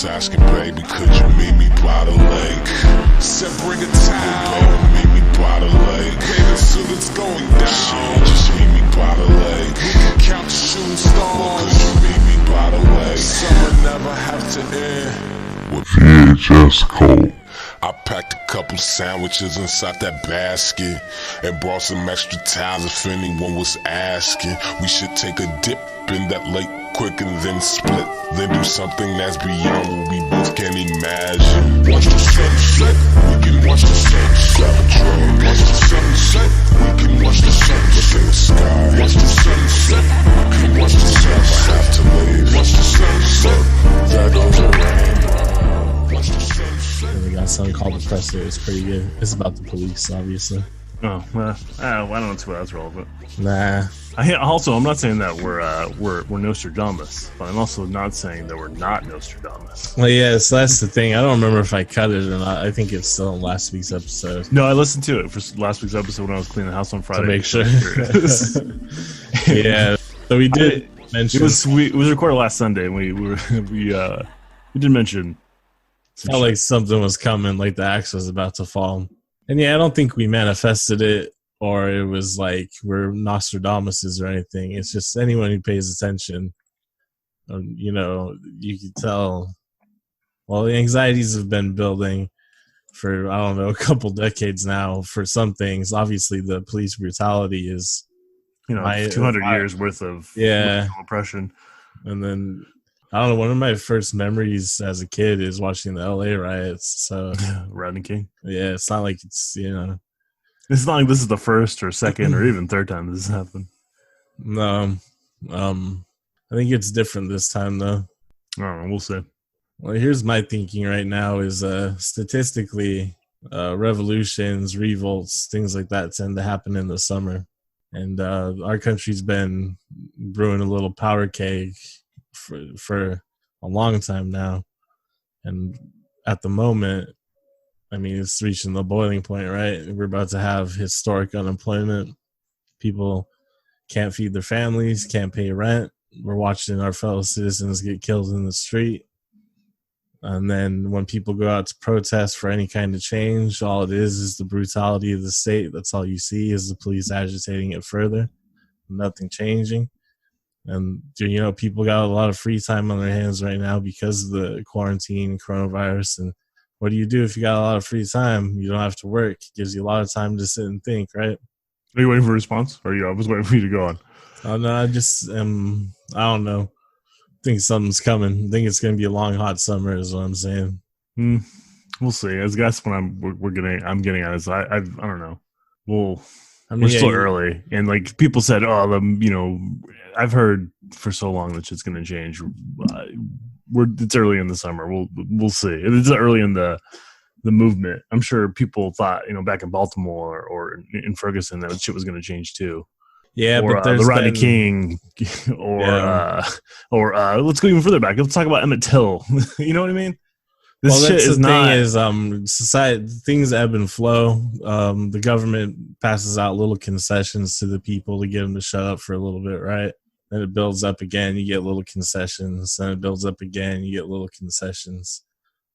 was asking, baby, could you meet me by the lake? Said bring a towel, baby, meet me by the lake. Baby, soon it's going down. Shit, just meet me by the lake. We can count the shooting stars. Could you meet me by the lake? Summer never have to end with VHS KvLT. I packed a couple sandwiches inside that basket and brought some extra towels if anyone was asking. We should take a dip in that lake quick and then split, then do something that's beyond what we both can imagine. Watch the sunset, we can watch the sunset. Grab a drink, watch the sunset, we can watch the sunset. Look in the sky, watch the sunset, we can watch the sunset. Never have to leave, watch the sunset, there goes the rain. Watch the sunset. And we got something called The Presser. It's pretty good. It's about the police, obviously. Oh, well, I don't know if that's relevant. Nah. I'm not saying that we're Nostradamus, but I'm also not saying that we're not Nostradamus. Well, yeah, so that's the thing. I don't remember if I cut it or not. I think it's still in last week's episode. No, I listened to it for last week's episode when I was cleaning the house on Friday. To make sure. Yeah. So we did mention... It was recorded last Sunday, and we did mention... Felt like something was coming, like the axe was about to fall. And yeah, I don't think we manifested it, or it was like we're Nostradamuses or anything. It's just anyone who pays attention, you can tell. Well, the anxieties have been building for, I don't know, a couple decades now for some things. Obviously, the police brutality is... 200 years worth of oppression. And then... I don't know, one of my first memories as a kid is watching the LA riots. So Rodney King. Yeah, it's not like it's, It's not like this is the first or second or even third time this has happened. No. I think it's different this time, though. I don't know, we'll see. Well, here's my thinking right now is statistically, revolutions, revolts, things like that tend to happen in the summer. And our country's been brewing a little powder keg for a long time now, and at the moment, I mean, it's reaching the boiling point, right? We're about to have historic unemployment. People can't feed their families, can't pay rent. We're watching our fellow citizens get killed in the street. And then when people go out to protest for any kind of change, all it is the brutality of the state. That's all you see is the police agitating it further, nothing changing. And, people got a lot of free time on their hands right now because of the quarantine, coronavirus. And what do you do if you got a lot of free time? You don't have to work. It gives you a lot of time to sit and think, right? Are you waiting for a response? Or I was waiting for you to go on. Oh, no, I just I don't know. I think something's coming. I think it's going to be a long, hot summer is what I'm saying. We'll see. I guess what I'm getting at is I don't know. We're still early, and like people said, I've heard for so long that shit's going to change. It's early in the summer. We'll see. It's early in the movement. I'm sure people thought, back in Baltimore or in Ferguson that shit was going to change too. Yeah, or, but there's the Rodney King, or let's go even further back. Let's talk about Emmett Till. You know what I mean? This shit is not. Society, things ebb and flow. The government passes out little concessions to the people to get them to shut up for a little bit, right? Then it builds up again. You get little concessions. Then it builds up again. You get little concessions.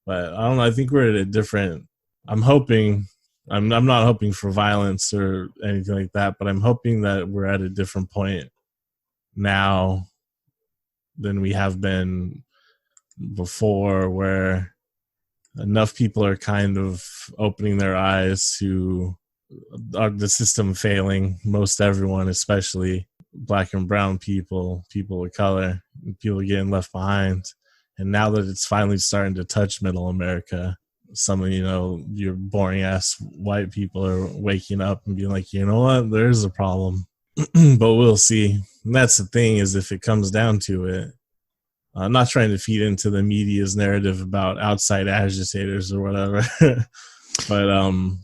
But I don't know. I think we're at a different. I'm hoping. I'm not hoping for violence or anything like that. But I'm hoping that we're at a different point now than we have been before, where enough people are kind of opening their eyes to the system failing. Most everyone, especially Black and brown people of color, people getting left behind. And now that it's finally starting to touch middle America, some of, your boring ass white people are waking up and being like, you know what, there's a problem. But we'll see. And that's the thing, is if it comes down to it, I'm not trying to feed into the media's narrative about outside agitators or whatever. But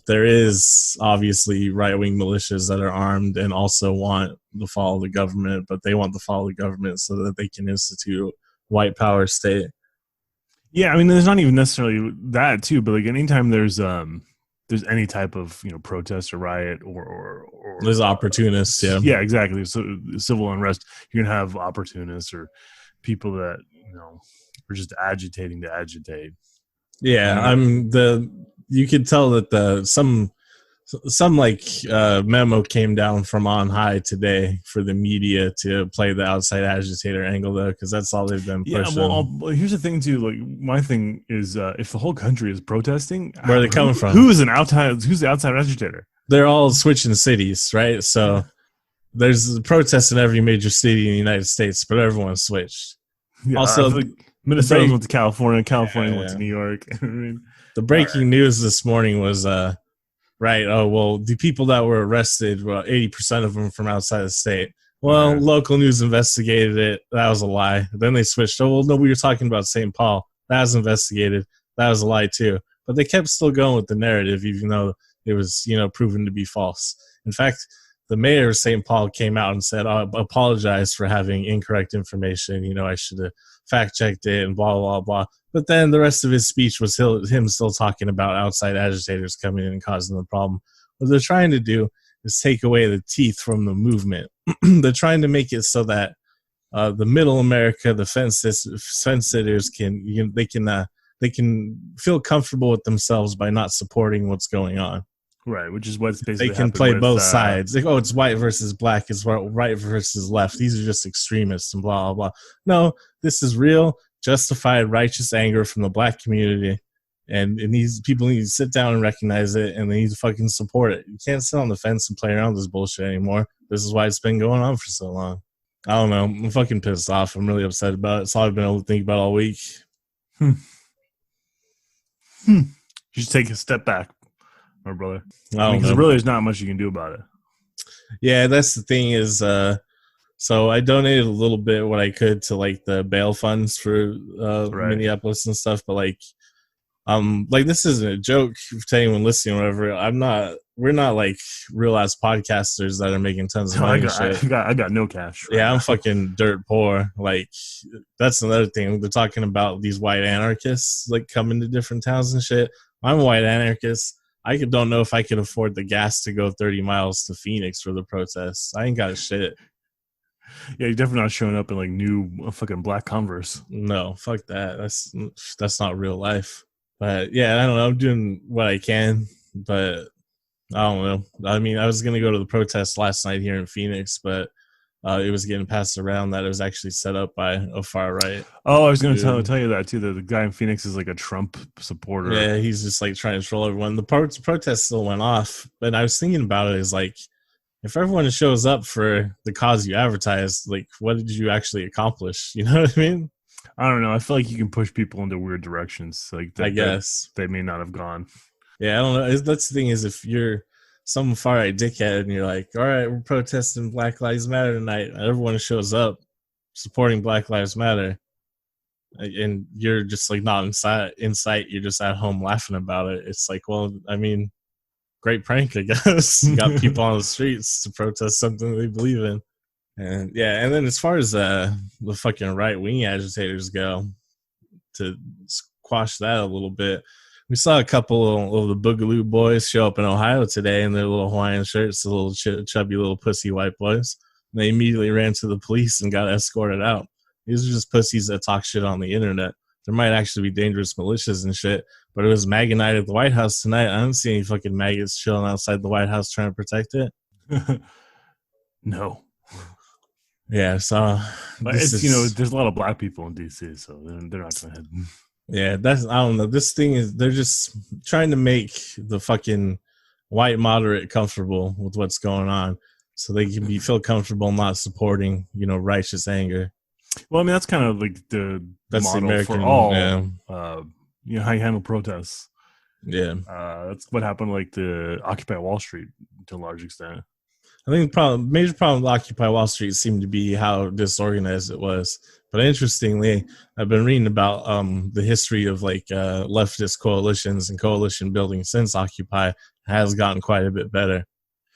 there is obviously right-wing militias that are armed and also want the fall of the government, but they want the fall of the government so that they can institute white power state. Yeah, I mean, there's not even necessarily that too, but like anytime there's any type of protest or riot or there's opportunists, yeah, exactly. So civil unrest, you're gonna have opportunists or people that are We're just agitating to agitate. Yeah, you could tell that some memo came down from on high today for the media to play the outside agitator angle, though, because that's all they've been pushing. Yeah, well, here's the thing too. Like, my thing is, if the whole country is protesting, where are they coming from? Who's the outside agitator? They're all switching cities, right? So there's protests in every major city in the United States, but everyone switched. Yeah, also, like Minnesota went to California, California went to New York. I mean, the breaking news this morning was right. Oh, well, the people that were arrested, well, 80% of them from outside the state. Well, local news investigated it. That was a lie. Then they switched. Oh, well, no, we were talking about St. Paul. That was investigated. That was a lie too. But they kept still going with the narrative, even though it was, proven to be false. In fact, the mayor of St. Paul came out and said, I apologize for having incorrect information. I should have fact-checked it and blah, blah, blah. But then the rest of his speech was him still talking about outside agitators coming in and causing the problem. What they're trying to do is take away the teeth from the movement. They're trying to make it so that the middle America, the fence sitters they can feel comfortable with themselves by not supporting what's going on. Right, which is what's basically they can play both sides. Like, it's white versus black, it's right versus left. These are just extremists and blah, blah, blah. No, this is real, justified, righteous anger from the black community. And these people need to sit down and recognize it, and they need to fucking support it. You can't sit on the fence and play around with this bullshit anymore. This is why it's been going on for so long. I don't know. I'm fucking pissed off. I'm really upset about it. It's all I've been able to think about all week. You should take a step back, my brother. Because really there's not much you can do about it. Yeah, that's the thing is, so I donated a little bit what I could to like the bail funds for Minneapolis and stuff, but like this isn't a joke to anyone listening or whatever. We're not like real ass podcasters that are making tons of money. I got no cash. Right now. I'm fucking dirt poor. Like, that's another thing. They're talking about these white anarchists like coming to different towns and shit. I'm a white anarchist. I don't know if I could afford the gas to go 30 miles to Phoenix for the protests. I ain't got a shit. Yeah, you're definitely not showing up in like new fucking black Converse. No, fuck that. That's not real life. But yeah, I don't know. I'm doing what I can, but I don't know. I mean, I was going to go to the protest last night here in Phoenix, but it was getting passed around that it was actually set up by a far right. Oh, I was going to tell you that too. The guy in Phoenix is like a Trump supporter. Yeah, he's just like trying to troll everyone. The protest still went off, but I was thinking about it as like, if everyone shows up for the cause you advertised, like, what did you actually accomplish? You know what I mean? I don't know. I feel like you can push people into weird directions. Like, I guess they may not have gone. Yeah, I don't know. That's the thing is, if you're some far right dickhead and you're like, all right, we're protesting Black Lives Matter tonight, and everyone shows up supporting Black Lives Matter, and you're just like not in sight, you're just at home laughing about it. It's like, well, I mean, great prank, I guess. You got people on the streets to protest something they believe in. And yeah, and then as far as the fucking right-wing agitators go, to squash that a little bit, we saw a couple of the Boogaloo boys show up in Ohio today in their little Hawaiian shirts, the little chubby little pussy white boys. And they immediately ran to the police and got escorted out. These are just pussies that talk shit on the internet. There might actually be dangerous militias and shit, but it was MAGA night at the White House tonight. I don't see any fucking maggots chilling outside the White House trying to protect it. No. Yeah, so there's a lot of black people in DC, so they're not gonna head. Yeah, I don't know. This thing is, they're just trying to make the fucking white moderate comfortable with what's going on, so they can feel comfortable not supporting, righteous anger. Well, I mean, that's kind of like that's model the American, for all. Yeah. How you handle protests. Yeah, that's what happened. Like the Occupy Wall Street to a large extent. I think the major problem with Occupy Wall Street seemed to be how disorganized it was. But interestingly, I've been reading about the history of like leftist coalitions and coalition building since Occupy has gotten quite a bit better.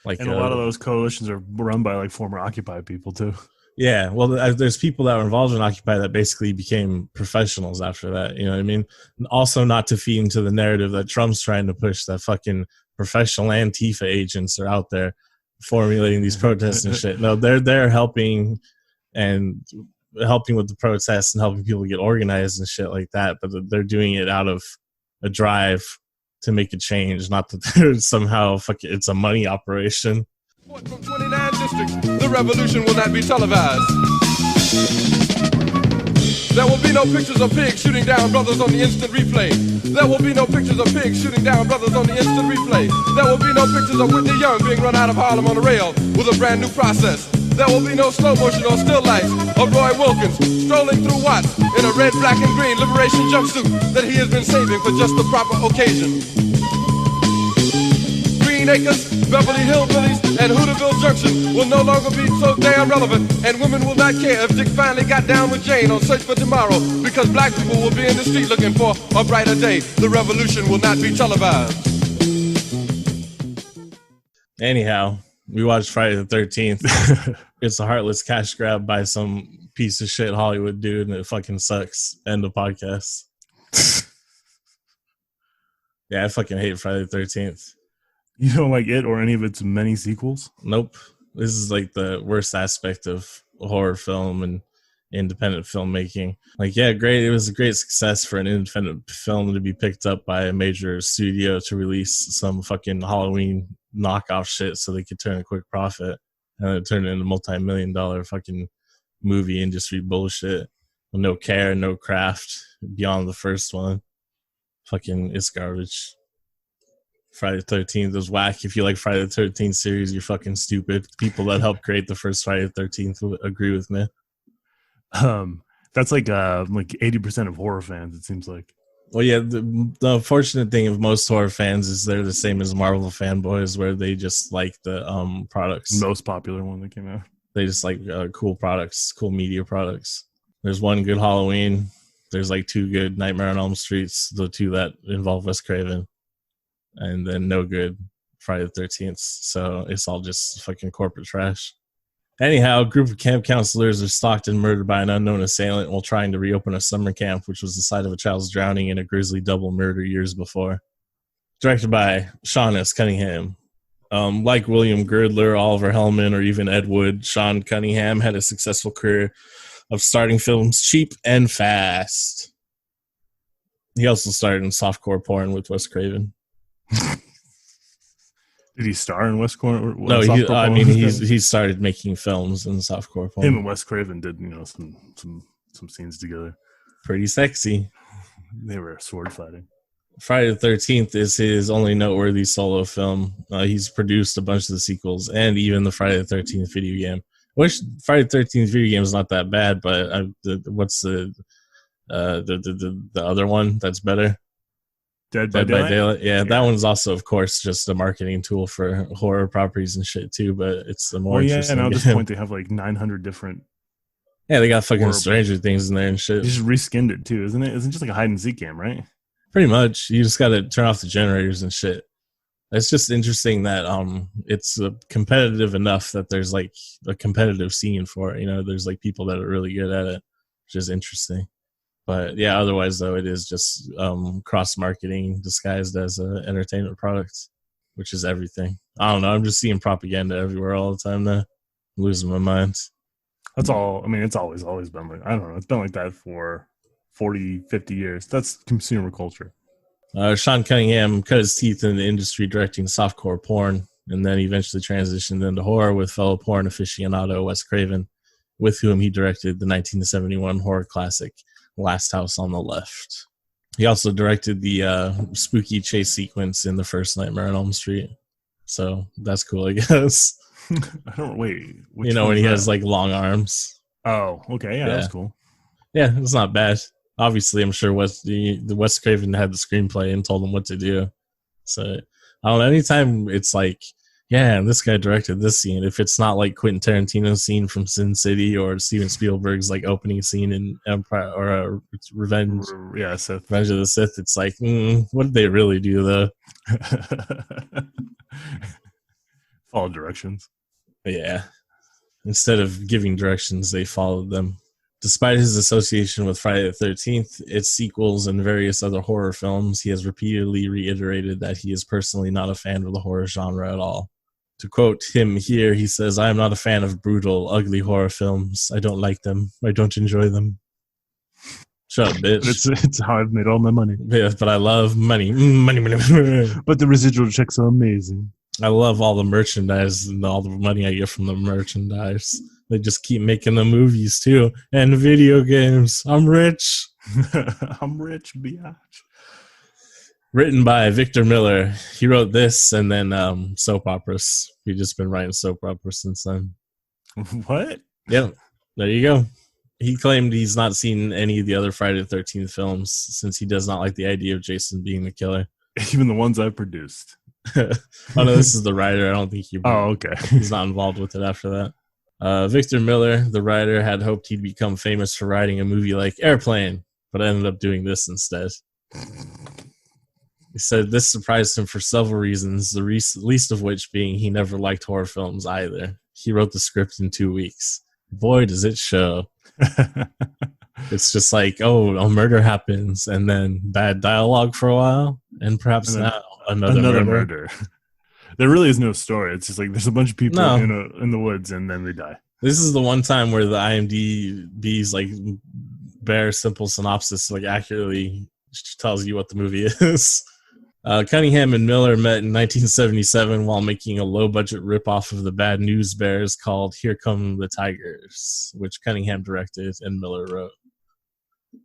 Like, and a lot of those coalitions are run by like former Occupy people too. Yeah, well, there's people that were involved in Occupy that basically became professionals after that. You know what I mean? Also, not to feed into the narrative that Trump's trying to push, that fucking professional Antifa agents are out there formulating these protests and shit. No, they're helping and helping with the protests and helping people get organized and shit like that, but they're doing it out of a drive to make a change, not that they're somehow it's a money operation. From 29 districts, the revolution will not be televised. There will be no pictures of pigs shooting down brothers on the instant replay. There will be no pictures of pigs shooting down brothers on the instant replay. There will be no pictures of Whitney Young being run out of Harlem on a rail with a brand new process. There will be no slow motion or still lights of Roy Wilkins strolling through Watts in a red, black, and green liberation jumpsuit that he has been saving for just the proper occasion. Green Acres, Beverly Hillbillies, and Hooterville Junction will no longer be so damn relevant, and women will not care if Dick finally got down with Jane on Search for Tomorrow, because black people will be in the street looking for a brighter day. The revolution will not be televised. Anyhow, we watched Friday the 13th. It's a heartless cash grab by some piece of shit Hollywood dude, and it fucking sucks. End of podcast. Yeah, I fucking hate Friday the 13th. You don't like it or any of its many sequels? Nope. This is like the worst aspect of horror film and independent filmmaking. Like, yeah, great. It was a great success for an independent film to be picked up by a major studio to release some fucking Halloween knockoff shit so they could turn a quick profit. And it turned into multi-million-dollar fucking movie industry bullshit with no care, no craft beyond the first one. Fucking, it's garbage. Friday the 13th is whack. If you like Friday the 13th series, you're fucking stupid. People that helped create the first Friday the 13th will agree with me. That's like 80% of horror fans, it seems like. Well, yeah, the unfortunate thing of most horror fans is they're the same as Marvel fanboys, where they just like the products. Most popular one that came out. They just like cool products, cool media products. There's one good Halloween. There's like two good Nightmare on Elm Streets, the two that involve Wes Craven. And then no good Friday the 13th. So it's all just fucking corporate trash. Anyhow, a group of camp counselors are stalked and murdered by an unknown assailant while trying to reopen a summer camp, which was the site of a child's drowning in a grisly double murder years before. Directed by Sean S. Cunningham. Like William Girdler, Oliver Hellman, or even Ed Wood, Sean Cunningham had a successful career of starting films cheap and fast. He also starred in softcore porn with Wes Craven. Did he star in Wes Craven? No, he started making films in softcore porn. Him and Wes Craven did, some scenes together. Pretty sexy. They were sword fighting. Friday the 13th is his only noteworthy solo film. He's produced a bunch of the sequels and even the Friday the 13th video game. Which Friday the 13th video game is not that bad, but what's the other one that's better? Dead by Daylight? Yeah, that one's also, of course, just a marketing tool for horror properties and shit too, but it's the more interesting. And at this point they have like 900 different. Yeah, they got fucking Stranger Things in there and shit. They just reskinned it too, isn't it? Isn't it just like a hide and seek game, right? Pretty much. You just got to turn off the generators and shit. It's just interesting that it's competitive enough that there's like a competitive scene for it. You know, there's like people that are really good at it, which is interesting. But yeah, otherwise though, it is just cross marketing disguised as an entertainment product, which is everything. I don't know. I'm just seeing propaganda everywhere all the time now. I'm losing my mind. That's all. I mean, it's always been like, I don't know. It's been like that for 40, 50 years. That's consumer culture. Sean Cunningham cut his teeth in the industry directing softcore porn, and then eventually transitioned into horror with fellow porn aficionado Wes Craven, with whom he directed the 1971 horror classic Last House on the Left. He also directed the spooky chase sequence in the first Nightmare on Elm Street. So that's cool, I guess. I don't wait. You know, when he has like long arms. Oh, okay. Yeah, that's cool. Yeah, it's not bad. Obviously, I'm sure Wes Craven had the screenplay and told him what to do. So I don't know. Anytime it's like, yeah, this guy directed this scene. If it's not like Quentin Tarantino's scene from Sin City or Steven Spielberg's like opening scene in Empire or Revenge of the Sith, it's like, what did they really do though? Follow directions. Yeah. Instead of giving directions, they followed them. Despite his association with Friday the 13th, its sequels, and various other horror films, he has repeatedly reiterated that he is personally not a fan of the horror genre at all. To quote him here, he says, "I am not a fan of brutal, ugly horror films. I don't like them. I don't enjoy them." Shut up, bitch. It's how I've made all my money. Yeah, but I love money. Money, money, money. But the residual checks are amazing. I love all the merchandise and all the money I get from the merchandise. They just keep making the movies too and video games. I'm rich. I'm rich, biatch. Written by Victor Miller. He wrote this and then soap operas. He's just been writing soap operas since then. What? Yeah, there you go. He claimed he's not seen any of the other Friday the 13th films since he does not like the idea of Jason being the killer. Even the ones I've produced. Oh no, this is the writer. I don't think he. Oh, okay. He's not involved with it after that. Victor Miller, the writer, had hoped he'd become famous for writing a movie like Airplane, but ended up doing this instead. He said this surprised him for several reasons, the least of which being he never liked horror films either. He wrote the script in 2 weeks. Boy, does it show. It's just like, oh, a murder happens, and then bad dialogue for a while, and perhaps now another murder. There really is no story. It's just like there's a bunch of people in the woods, and then they die. This is the one time where the IMDb's like bare simple synopsis like accurately tells you what the movie is. Cunningham and Miller met in 1977 while making a low-budget ripoff of the Bad News Bears called Here Come the Tigers, which Cunningham directed and Miller wrote.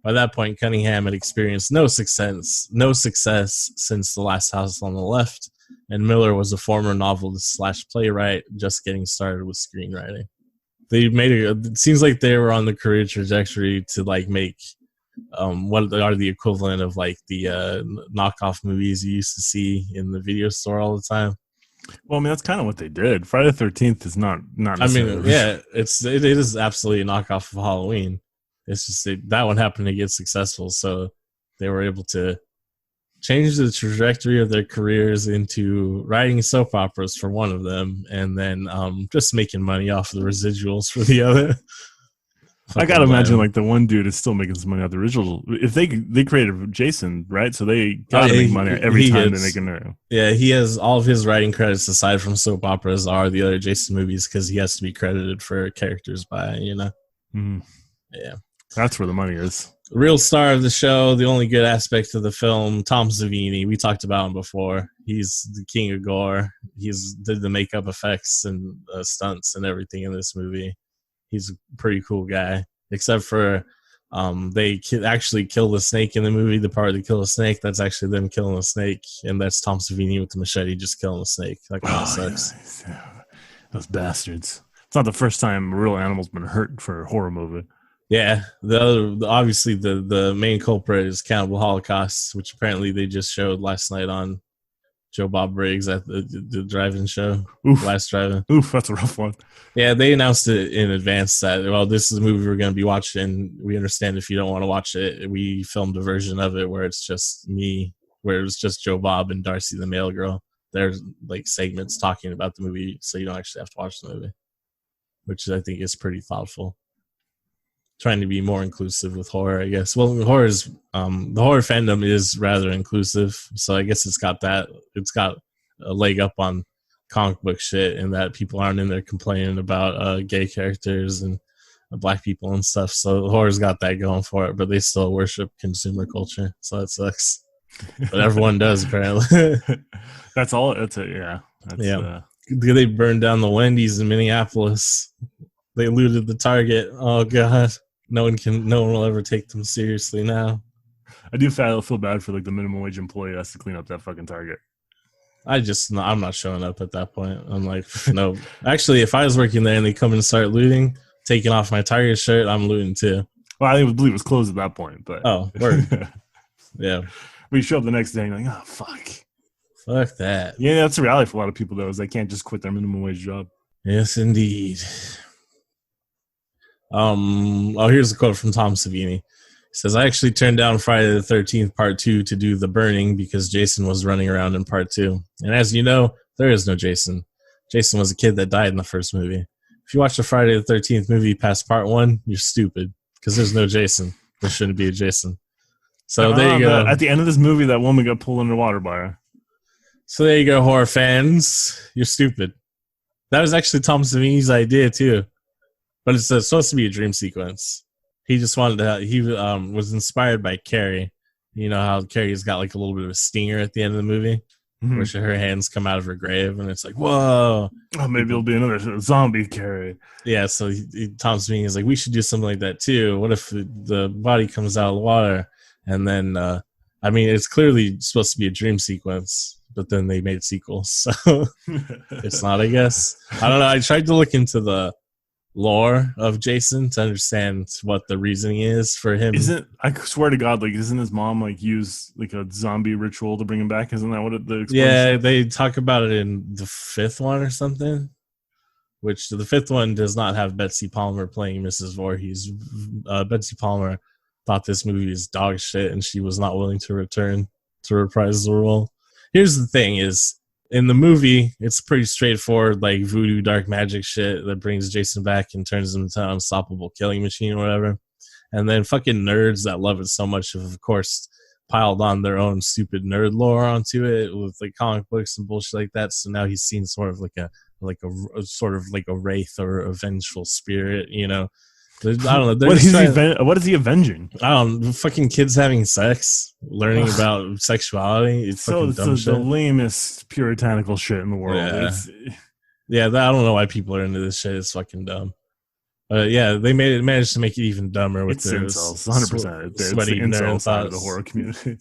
By that point, Cunningham had experienced no success since The Last House on the Left, and Miller was a former novelist / playwright just getting started with screenwriting. It seems like they were on the career trajectory to like make what are the equivalent of like the knockoff movies you used to see in the video store all the time. Well, I mean, that's kind of what they did. Friday the 13th is not. I mean, yeah, it is absolutely a knockoff of Halloween. It's just that one happened to get successful, so they were able to change the trajectory of their careers into writing soap operas for one of them, and then just making money off of the residuals for the other. I gotta imagine like the one dude is still making some money off the original. If they created Jason, right? So they gotta make money every time they make a new. Yeah, he has all of his writing credits aside from soap operas are the other Jason movies because he has to be credited for characters by, Yeah. That's where the money is. Real star of the show, the only good aspect of the film, Tom Savini. We talked about him before. He's the king of gore. He's did the makeup effects and stunts and everything in this movie. He's a pretty cool guy, except for they actually kill the snake in the movie. The part they kill the snake, that's actually them killing the snake, and that's Tom Savini with the machete just killing the snake. That kind of sucks. Yeah. Those bastards. It's not the first time a real animal's been hurt for a horror movie. Yeah, obviously the main culprit is Cannibal Holocaust, which apparently they just showed last night on Joe Bob Briggs at the drive-in show. Last drive-in. Oof, that's a rough one. Yeah, they announced it in advance that, well, this is a movie we're going to be watching. We understand if you don't want to watch it. We filmed a version of it where it's just me, where it was just Joe Bob and Darcy the Mail Girl. There's like segments talking about the movie, so you don't actually have to watch the movie, which I think is pretty thoughtful. Trying to be more inclusive with horror, I guess. Well, the horror fandom is rather inclusive, so I guess it's got a leg up on comic book shit, and that people aren't in there complaining about gay characters and black people and stuff. So horror's got that going for it, but they still worship consumer culture, so that sucks. But everyone does apparently. That's all. That's it. Yeah. They burned down the Wendy's in Minneapolis. They looted the Target. Oh god, no one will ever take them seriously now. I do feel bad for like the minimum wage employee who has to clean up that fucking Target. I'm not showing up at that point. I'm like, no. Actually, if I was working there and they come and start looting, taking off my Target shirt, I'm looting too. Well, I believe it was closed at that point, but word. Yeah. We show up the next day and you're like, oh fuck that. Yeah, that's a reality for a lot of people though, is they can't just quit their minimum wage job. Yes, indeed. Here's a quote from Tom Savini. He says, I actually turned down Friday the 13th Part 2 to do The Burning because Jason was running around in Part 2. And as you know, there is no Jason. Jason was a kid that died in the first movie. If you watch the Friday the 13th movie past Part 1, you're stupid because there's no Jason. There shouldn't be a Jason. So there you go. At the end of this movie, that woman got pulled underwater by her. So there you go, horror fans. You're stupid. That was actually Tom Savini's idea too, but it's supposed to be a dream sequence. He just wanted to. He was inspired by Carrie. You know how Carrie's got like a little bit of a stinger at the end of the movie, where her hands come out of her grave, and it's like, whoa. Oh, maybe it'll be another zombie Carrie. Yeah, so Tom Savini is like, we should do something like that too. What if the body comes out of the water, and then I mean, it's clearly supposed to be a dream sequence, but then they made sequels, so it's not, I guess. I don't know. I tried to look into the lore of Jason to understand what the reasoning is for him. I swear to God, like, isn't his mom like use like a zombie ritual to bring him back? Isn't that what the Yeah, they talk about it in the fifth one or something. Which the fifth one does not have Betsy Palmer playing Mrs. Voorhees. Betsy Palmer thought this movie is dog shit, and she was not willing to return to reprise the role. Here's the thing: is in the movie, it's pretty straightforward, like voodoo, dark magic shit that brings Jason back and turns him into an unstoppable killing machine or whatever. And then fucking nerds that love it so much have, of course, piled on their own stupid nerd lore onto it with like comic books and bullshit like that. So now he's seen sort of like a sort of like a wraith or a vengeful spirit, you know. I don't know. What is he avenging? I don't know. Fucking kids having sex, learning about sexuality. It's so fucking dumb it's shit. the lamest puritanical shit in the world. Yeah, I don't know why people are into this shit. It's fucking dumb. Yeah, they managed to make it even dumber with their incels, 100%. Sweaty it's the nerd incel side of the thoughts. horror community.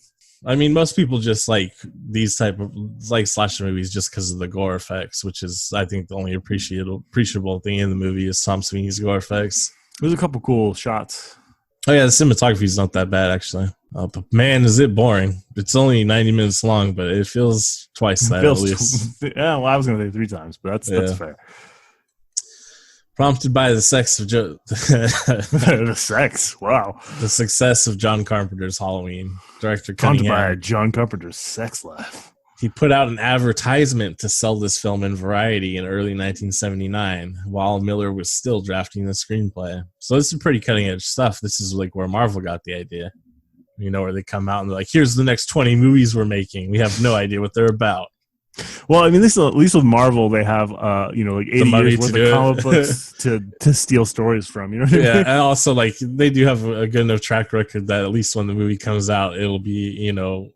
I mean, most people just like these type of like slasher movies just because of the gore effects, which is, I think, the only appreciable thing in the movie is Tom Savini's gore effects. There's a couple cool shots. Oh yeah, the cinematography is not that bad actually. But man, is it boring! It's only 90 minutes long, but it feels twice that at least. Yeah, well, I was going to say 3 times, but that's fair. Prompted by the sex of the sex, wow. The success of John Carpenter's Halloween, director Prompted by John Carpenter's sex life. He put out an advertisement to sell this film in Variety in early 1979, while Miller was still drafting the screenplay. So this is pretty cutting edge stuff. This is like where Marvel got the idea. You know, where they come out and they're like, here's the next 20 movies we're making. We have no idea what they're about. Well, I mean, at least with Marvel, they have, like 80 years worth of comic books to steal stories from. You know what I mean? And also, like, they do have a good enough track record that at least when the movie comes out, it'll be, you know,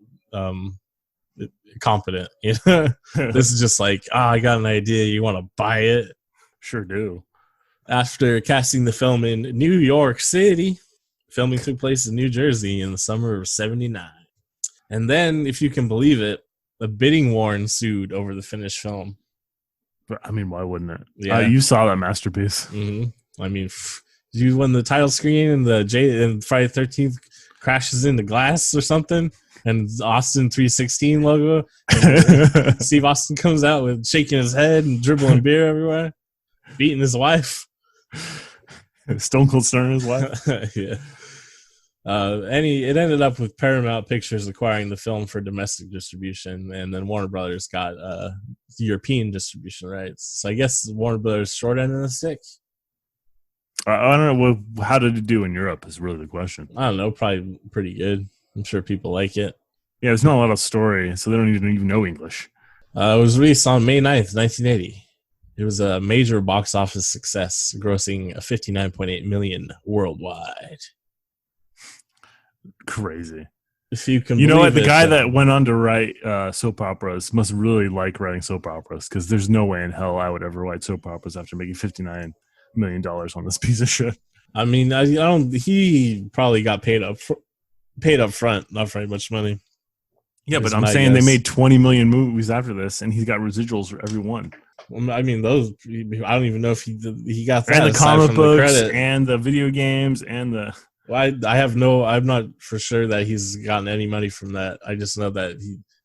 competent. You know, this is just like, I got an idea. You want to buy it? Sure do. After casting the film in New York City, filming took place in New Jersey in the summer of '79. And then, if you can believe it, a bidding war ensued over the finished film. I mean, why wouldn't it? Yeah, you saw that masterpiece. Mm-hmm. I mean, when the title screen and and Friday the 13th crashes into glass or something, and Austin 316 logo, and Steve Austin comes out with shaking his head and dribbling beer everywhere, beating his wife. Stone Cold Stern his wife. Yeah. It ended up with Paramount Pictures acquiring the film for domestic distribution, and then Warner Brothers got European distribution rights. So I guess Warner Brothers short end of the stick. I don't know. How did it do in Europe is really the question. I don't know. Probably pretty good. I'm sure people like it. Yeah, there's not a lot of story, so they don't even know English. It was released on May 9th, 1980. It was a major box office success, grossing $59.8 million worldwide. Crazy. If you can, you know what? The guy that went on to write soap operas must really like writing soap operas, because there's no way in hell I would ever write soap operas after making $59 million on this piece of shit. I mean, I don't. He probably got paid up front, not very much money. Yeah, but I'm saying they made 20 million movies after this, and he's got residuals for every one. Well, I mean, those. I don't even know if he got that. And the comic books, the and the video games, and the. Well, I'm not for sure that he's gotten any money from that. I just know that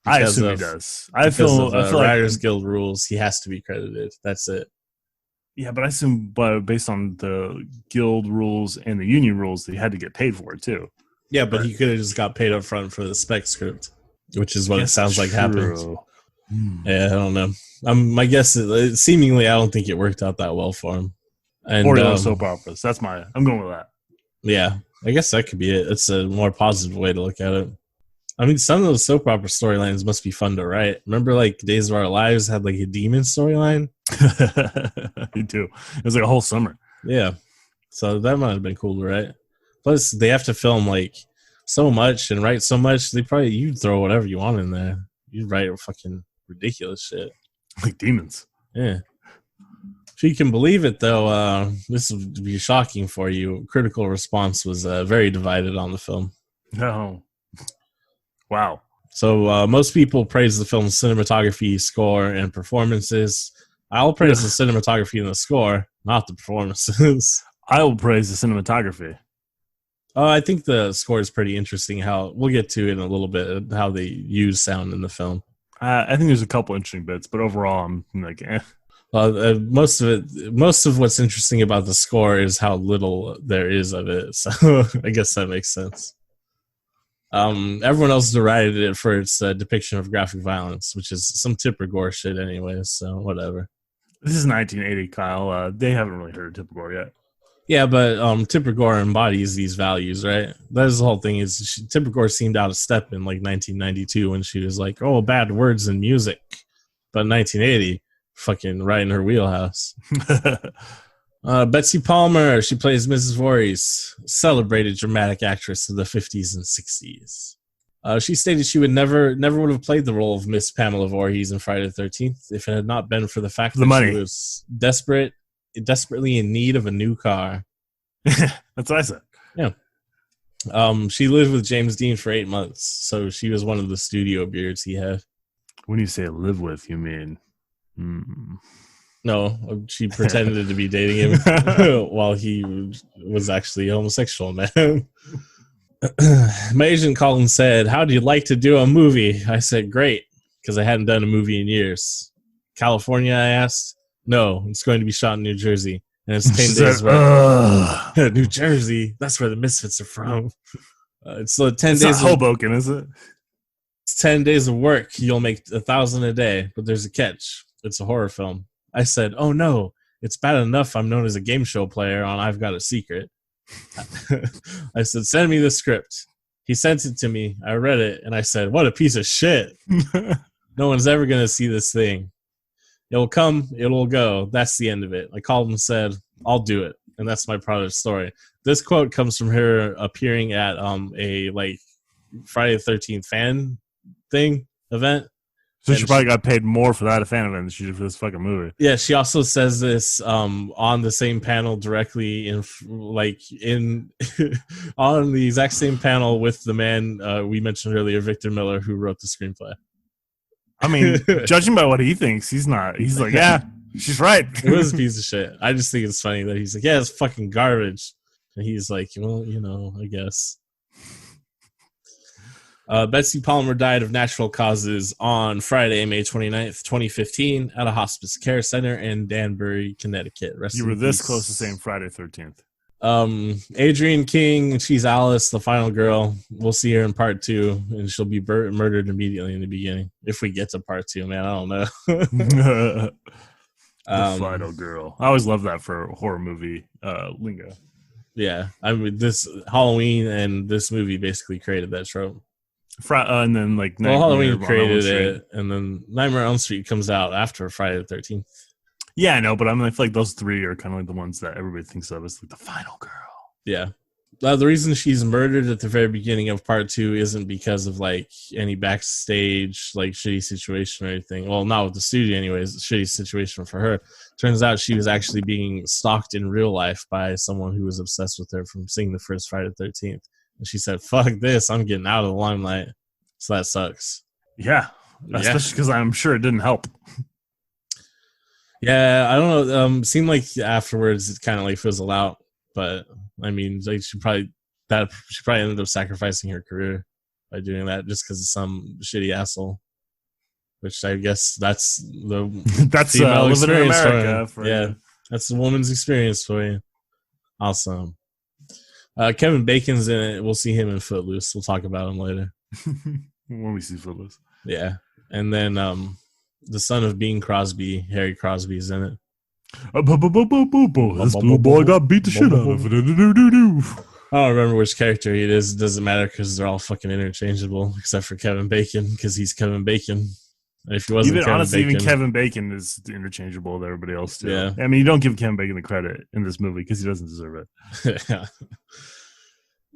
I assume he does. I feel Writers Guild rules, he has to be credited. That's it. Yeah, but I assume, based on the guild rules and the union rules, that he had to get paid for it too. Yeah, but he could have just got paid up front for the spec script, which is what it sounds like happened. Yeah, I don't know. My guess is seemingly I don't think it worked out that well for him. And, or soap operas. I'm going with that. Yeah, I guess that could be it. It's a more positive way to look at it. I mean, some of those soap opera storylines must be fun to write. Remember, like, Days of Our Lives had, like, a demon storyline? You do. It was like a whole summer. Yeah. So that might have been cool, right? Plus, they have to film like so much and write so much. You'd throw whatever you want in there. You'd write fucking ridiculous shit. Like demons. Yeah. If you can believe it, though, this would be shocking for you. Critical response was very divided on the film. No. Wow. So most people praise the film's cinematography, score, and performances. I'll praise the cinematography and the score, not the performances. I will praise the cinematography. I think the score is pretty interesting. How we'll get to it in a little bit, how they use sound in the film. I think there's a couple interesting bits, but overall, I'm like, eh. Most of what's interesting about the score is how little there is of it. So I guess that makes sense. Everyone else derided it for its depiction of graphic violence, which is some Tipper Gore shit anyways, so whatever. This is 1980, Kyle. They haven't really heard of Tipper Gore yet. Yeah, but Tipper Gore embodies these values, right? That is the whole thing. Tipper Gore seemed out of step in like 1992 when she was like, "Oh, bad words in music," but in 1980, fucking right in her wheelhouse. Betsy Palmer, she plays Mrs. Voorhees, celebrated dramatic actress of the 50s and 60s. She stated she would never would have played the role of Miss Pamela Voorhees in Friday the 13th if it had not been for the fact that she was desperately in need of a new car. That's what I said. Yeah. She lived with James Dean for 8 months, so she was one of the studio beards he had. When you say live with, you mean... No, she pretended to be dating him while he was actually a homosexual, man. My agent called and said, "How do you like to do a movie?" I said, "Great," because I hadn't done a movie in years. California, I asked. No, it's going to be shot in New Jersey. And it's 10 days work. New Jersey, that's where the Misfits are from. It's 10 days. It's not Hoboken, is it? It's 10 days of work. You'll make $1,000 a day, but there's a catch. It's a horror film. I said, "Oh no, it's bad enough I'm known as a game show player on I've Got a Secret." I said, "Send me the script." He sent it to me. I read it, and I said, "What a piece of shit. No one's ever going to see this thing. It'll come, it'll go. That's the end of it." I called and said, "I'll do it." And that's my part of the story. This quote comes from her appearing at a like Friday the 13th fan thing event. So she probably got paid more for that fan event than she did for this fucking movie. Yeah, she also says this on the same panel directly on the exact same panel with the man we mentioned earlier, Victor Miller, who wrote the screenplay. I mean, judging by what he thinks, he's like, yeah, she's right. It was a piece of shit. I just think it's funny that he's like, "Yeah, it's fucking garbage." And he's like, "Well, I guess." Betsy Palmer died of natural causes on Friday, May 29th, 2015, at a hospice care center in Danbury, Connecticut. You were this close to saying Friday 13th. Adrienne King, she's Alice, the final girl. We'll see her in part 2, and she'll be murdered immediately in the beginning. If we get to part 2, man, I don't know. The final girl. I always love that for horror movie lingo. Yeah, I mean, this Halloween and this movie basically created that trope. And then like Halloween created it, and then Nightmare on Elm Street comes out after Friday the 13th. Yeah, I know, but I feel like those three are kind of like the ones that everybody thinks of as like the final girl. Yeah. The reason she's murdered at the very beginning of part 2 isn't because of like any backstage like shitty situation or anything. Well, not with the studio anyways. It's a shitty situation for her. Turns out she was actually being stalked in real life by someone who was obsessed with her from seeing the first Friday the 13th. And she said, "Fuck this, I'm getting out of the limelight." So that sucks. Yeah. Especially because I'm sure it didn't help. Yeah, I don't know. Seemed like afterwards it kind of like fizzled out. But I mean, like she probably ended up sacrificing her career by doing that just because of some shitty asshole. Which I guess that's the female living in America. That's the woman's experience for you. Awesome. Kevin Bacon's in it. We'll see him in Footloose. We'll talk about him later. When we see Footloose. Yeah. And then the son of Bing Crosby, Harry Crosby, is in it. This little boy got beat the shit out of it. I don't remember which character he is. It doesn't matter because they're all fucking interchangeable except for Kevin Bacon because he's Kevin Bacon. And if he wasn't Even Kevin honestly, Bacon, even Kevin Bacon is interchangeable with everybody else too. Yeah. I mean, you don't give Kevin Bacon the credit in this movie because he doesn't deserve it. Yeah.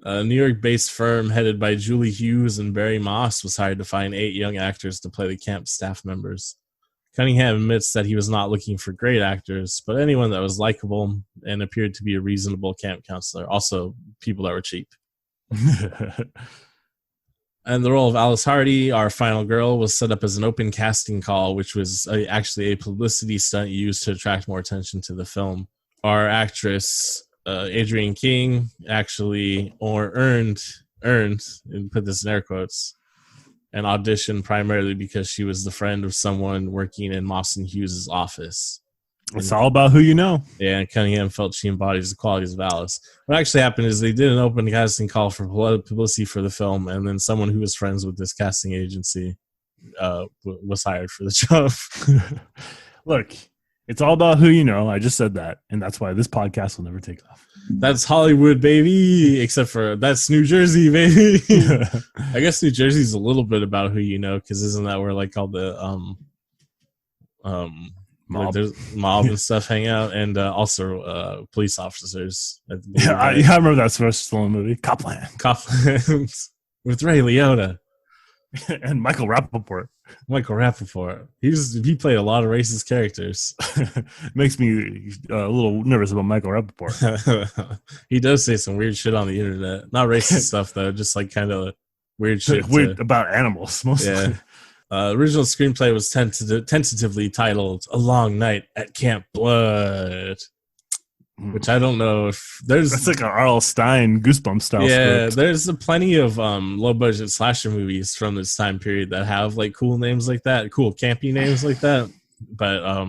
A New York-based firm headed by Julie Hughes and Barry Moss was hired to find 8 young actors to play the camp staff members. Cunningham admits that he was not looking for great actors, but anyone that was likable and appeared to be a reasonable camp counselor. Also, people that were cheap. And the role of Alice Hardy, our final girl, was set up as an open casting call, which was actually a publicity stunt used to attract more attention to the film. Our actress, Adrienne King, actually earned, and put this in air quotes, an audition primarily because she was the friend of someone working in Moss and Hughes' office. It's all about who you know. Yeah, and Cunningham felt she embodies the qualities of Alice. What actually happened is they did an open casting call for publicity for the film, and then someone who was friends with this casting agency was hired for the job. Look, it's all about who you know. I just said that, and that's why this podcast will never take off. That's Hollywood, baby, except for that's New Jersey, baby. I guess New Jersey's a little bit about who you know, because isn't that where like all the Mob. like there's mob and stuff hang out, and also police officers. I remember that Sylvester Stallone movie, Copland, with Ray Liotta and Michael Rappaport. He played a lot of racist characters. Makes me a little nervous about Michael Rappaport. He does say some weird shit on the internet. Not racist stuff though, just like kind of weird shit. Weird about animals, mostly. Yeah. Original screenplay was tentatively titled "A Long Night at Camp Blood," which I don't know if there's. That's like an R.L. Stein Goosebumps style. Yeah, script. there's plenty of low budget slasher movies from this time period that have like cool names like that, cool campy names like that. But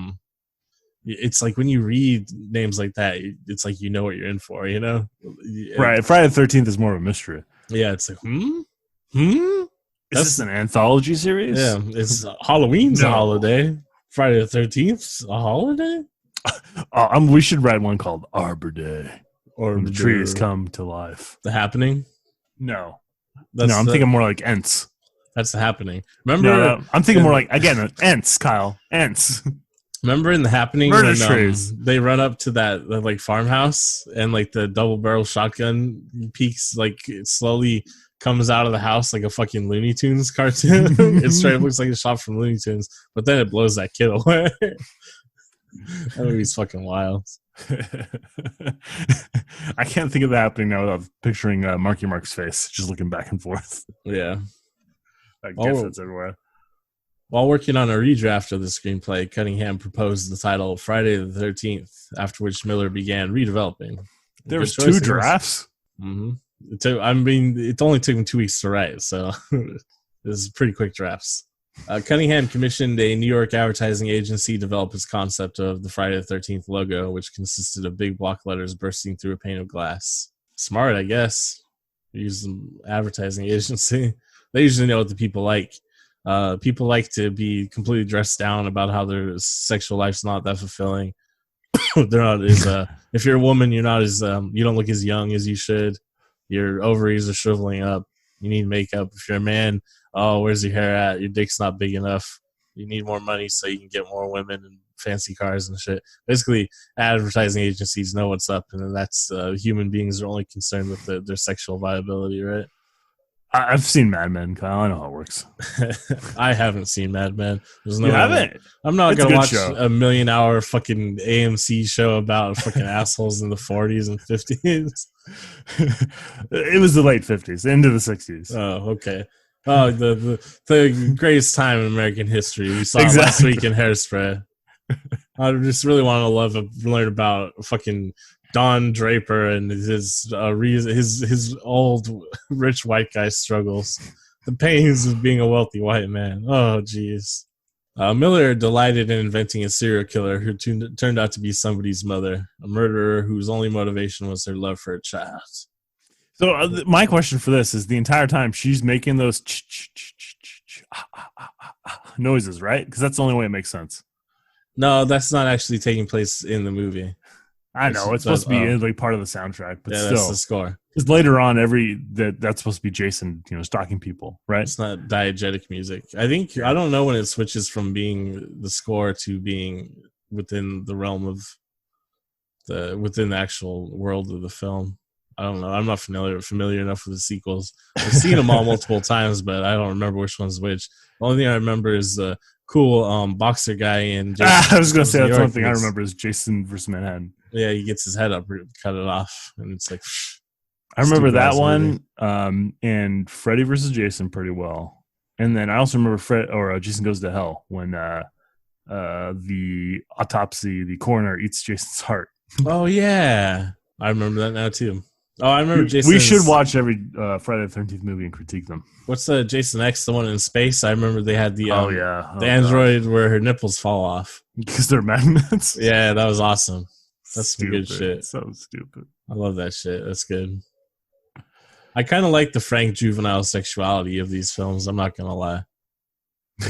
it's like when you read names like that, it's like you know what you're in for, you know? Right. Friday the 13th is more of a mystery. Yeah, it's like Is this an anthology series? Yeah, it's Halloween's a holiday. Friday the 13th's a holiday. We should write one called Arbor Day, Or when the trees come to life. The Happening. No, That's I'm thinking more like Ents. That's The Happening. Remember? No, I'm thinking more like again Ents, Kyle. Ents. Remember in The Happening Murder when trees. they run up to that like farmhouse and like the double barrel shotgun peaks like it slowly comes out of the house like a fucking Looney Tunes cartoon. It straight up looks like a shot from Looney Tunes, but then it blows that kid away. That movie's fucking wild. I can't think of that happening now without picturing Marky Mark's face, just looking back and forth. Yeah. That gif that's everywhere. While working on a redraft of the screenplay, Cunningham proposed the title Friday the 13th, after which Miller began redeveloping. There was 2 drafts? Mm-hmm. It only took him 2 weeks to write, so this is pretty quick drafts. Cunningham commissioned a New York advertising agency develop his concept of the Friday the 13th logo, which consisted of big block letters bursting through a pane of glass. Smart, I guess. Use an advertising agency. They usually know what the people like. People like to be completely dressed down about how their sexual life's not that fulfilling. They're not as if you're a woman, you're not as you don't look as young as you should. Your ovaries are shriveling up. You need makeup. If you're a man, oh, where's your hair at? Your dick's not big enough. You need more money so you can get more women and fancy cars and shit. Basically, advertising agencies know what's up, and that's human beings are only concerned with their sexual viability, right? I've seen Mad Men, Kyle. I know how it works. I haven't seen Mad Men. There's no You haven't? I'm not It's a gonna good watch show. a million-hour fucking AMC show about fucking assholes in the 40s and 50s. It was the late 50s, into the 60s. Oh, okay. Oh, the greatest time in American history. We saw it last Exactly. week in Hairspray. I just really want to learn about fucking Don Draper and his old rich white guy struggles, the pains of being a wealthy white man. Oh, jeez. Miller delighted in inventing a serial killer who turned out to be somebody's mother, a murderer whose only motivation was her love for a child. So my question for this is: the entire time she's making those noises, right? Because that's the only way it makes sense. No, that's not actually taking place in the movie. I know it's supposed to be like part of the soundtrack, but Yeah, still, that's the score. Because later on, that's supposed to be Jason, stalking people, right? It's not diegetic music. I think I don't know when it switches from being the score to being within the realm of within the actual world of the film. I don't know. I'm not familiar enough with the sequels. I've seen them all multiple times, but I don't remember which one's which. The only thing I remember is the cool boxer guy in Jason. I was going to say that's one thing I remember is Jason versus Manhattan. Yeah, he gets his head up, cut it off, and it's like. I remember that one, and Freddy versus Jason pretty well. And then I also remember Jason Goes to Hell when the coroner eats Jason's heart. Oh yeah, I remember that now too. Oh, I remember Jason. We should watch every Friday the 13th movie and critique them. What's the Jason X, the one in space? I remember they had the the android where her nipples fall off because they're magnets. Yeah, that was awesome. That's some good shit. So stupid. I love that shit. That's good. I kind of like the frank juvenile sexuality of these films. I'm not gonna lie.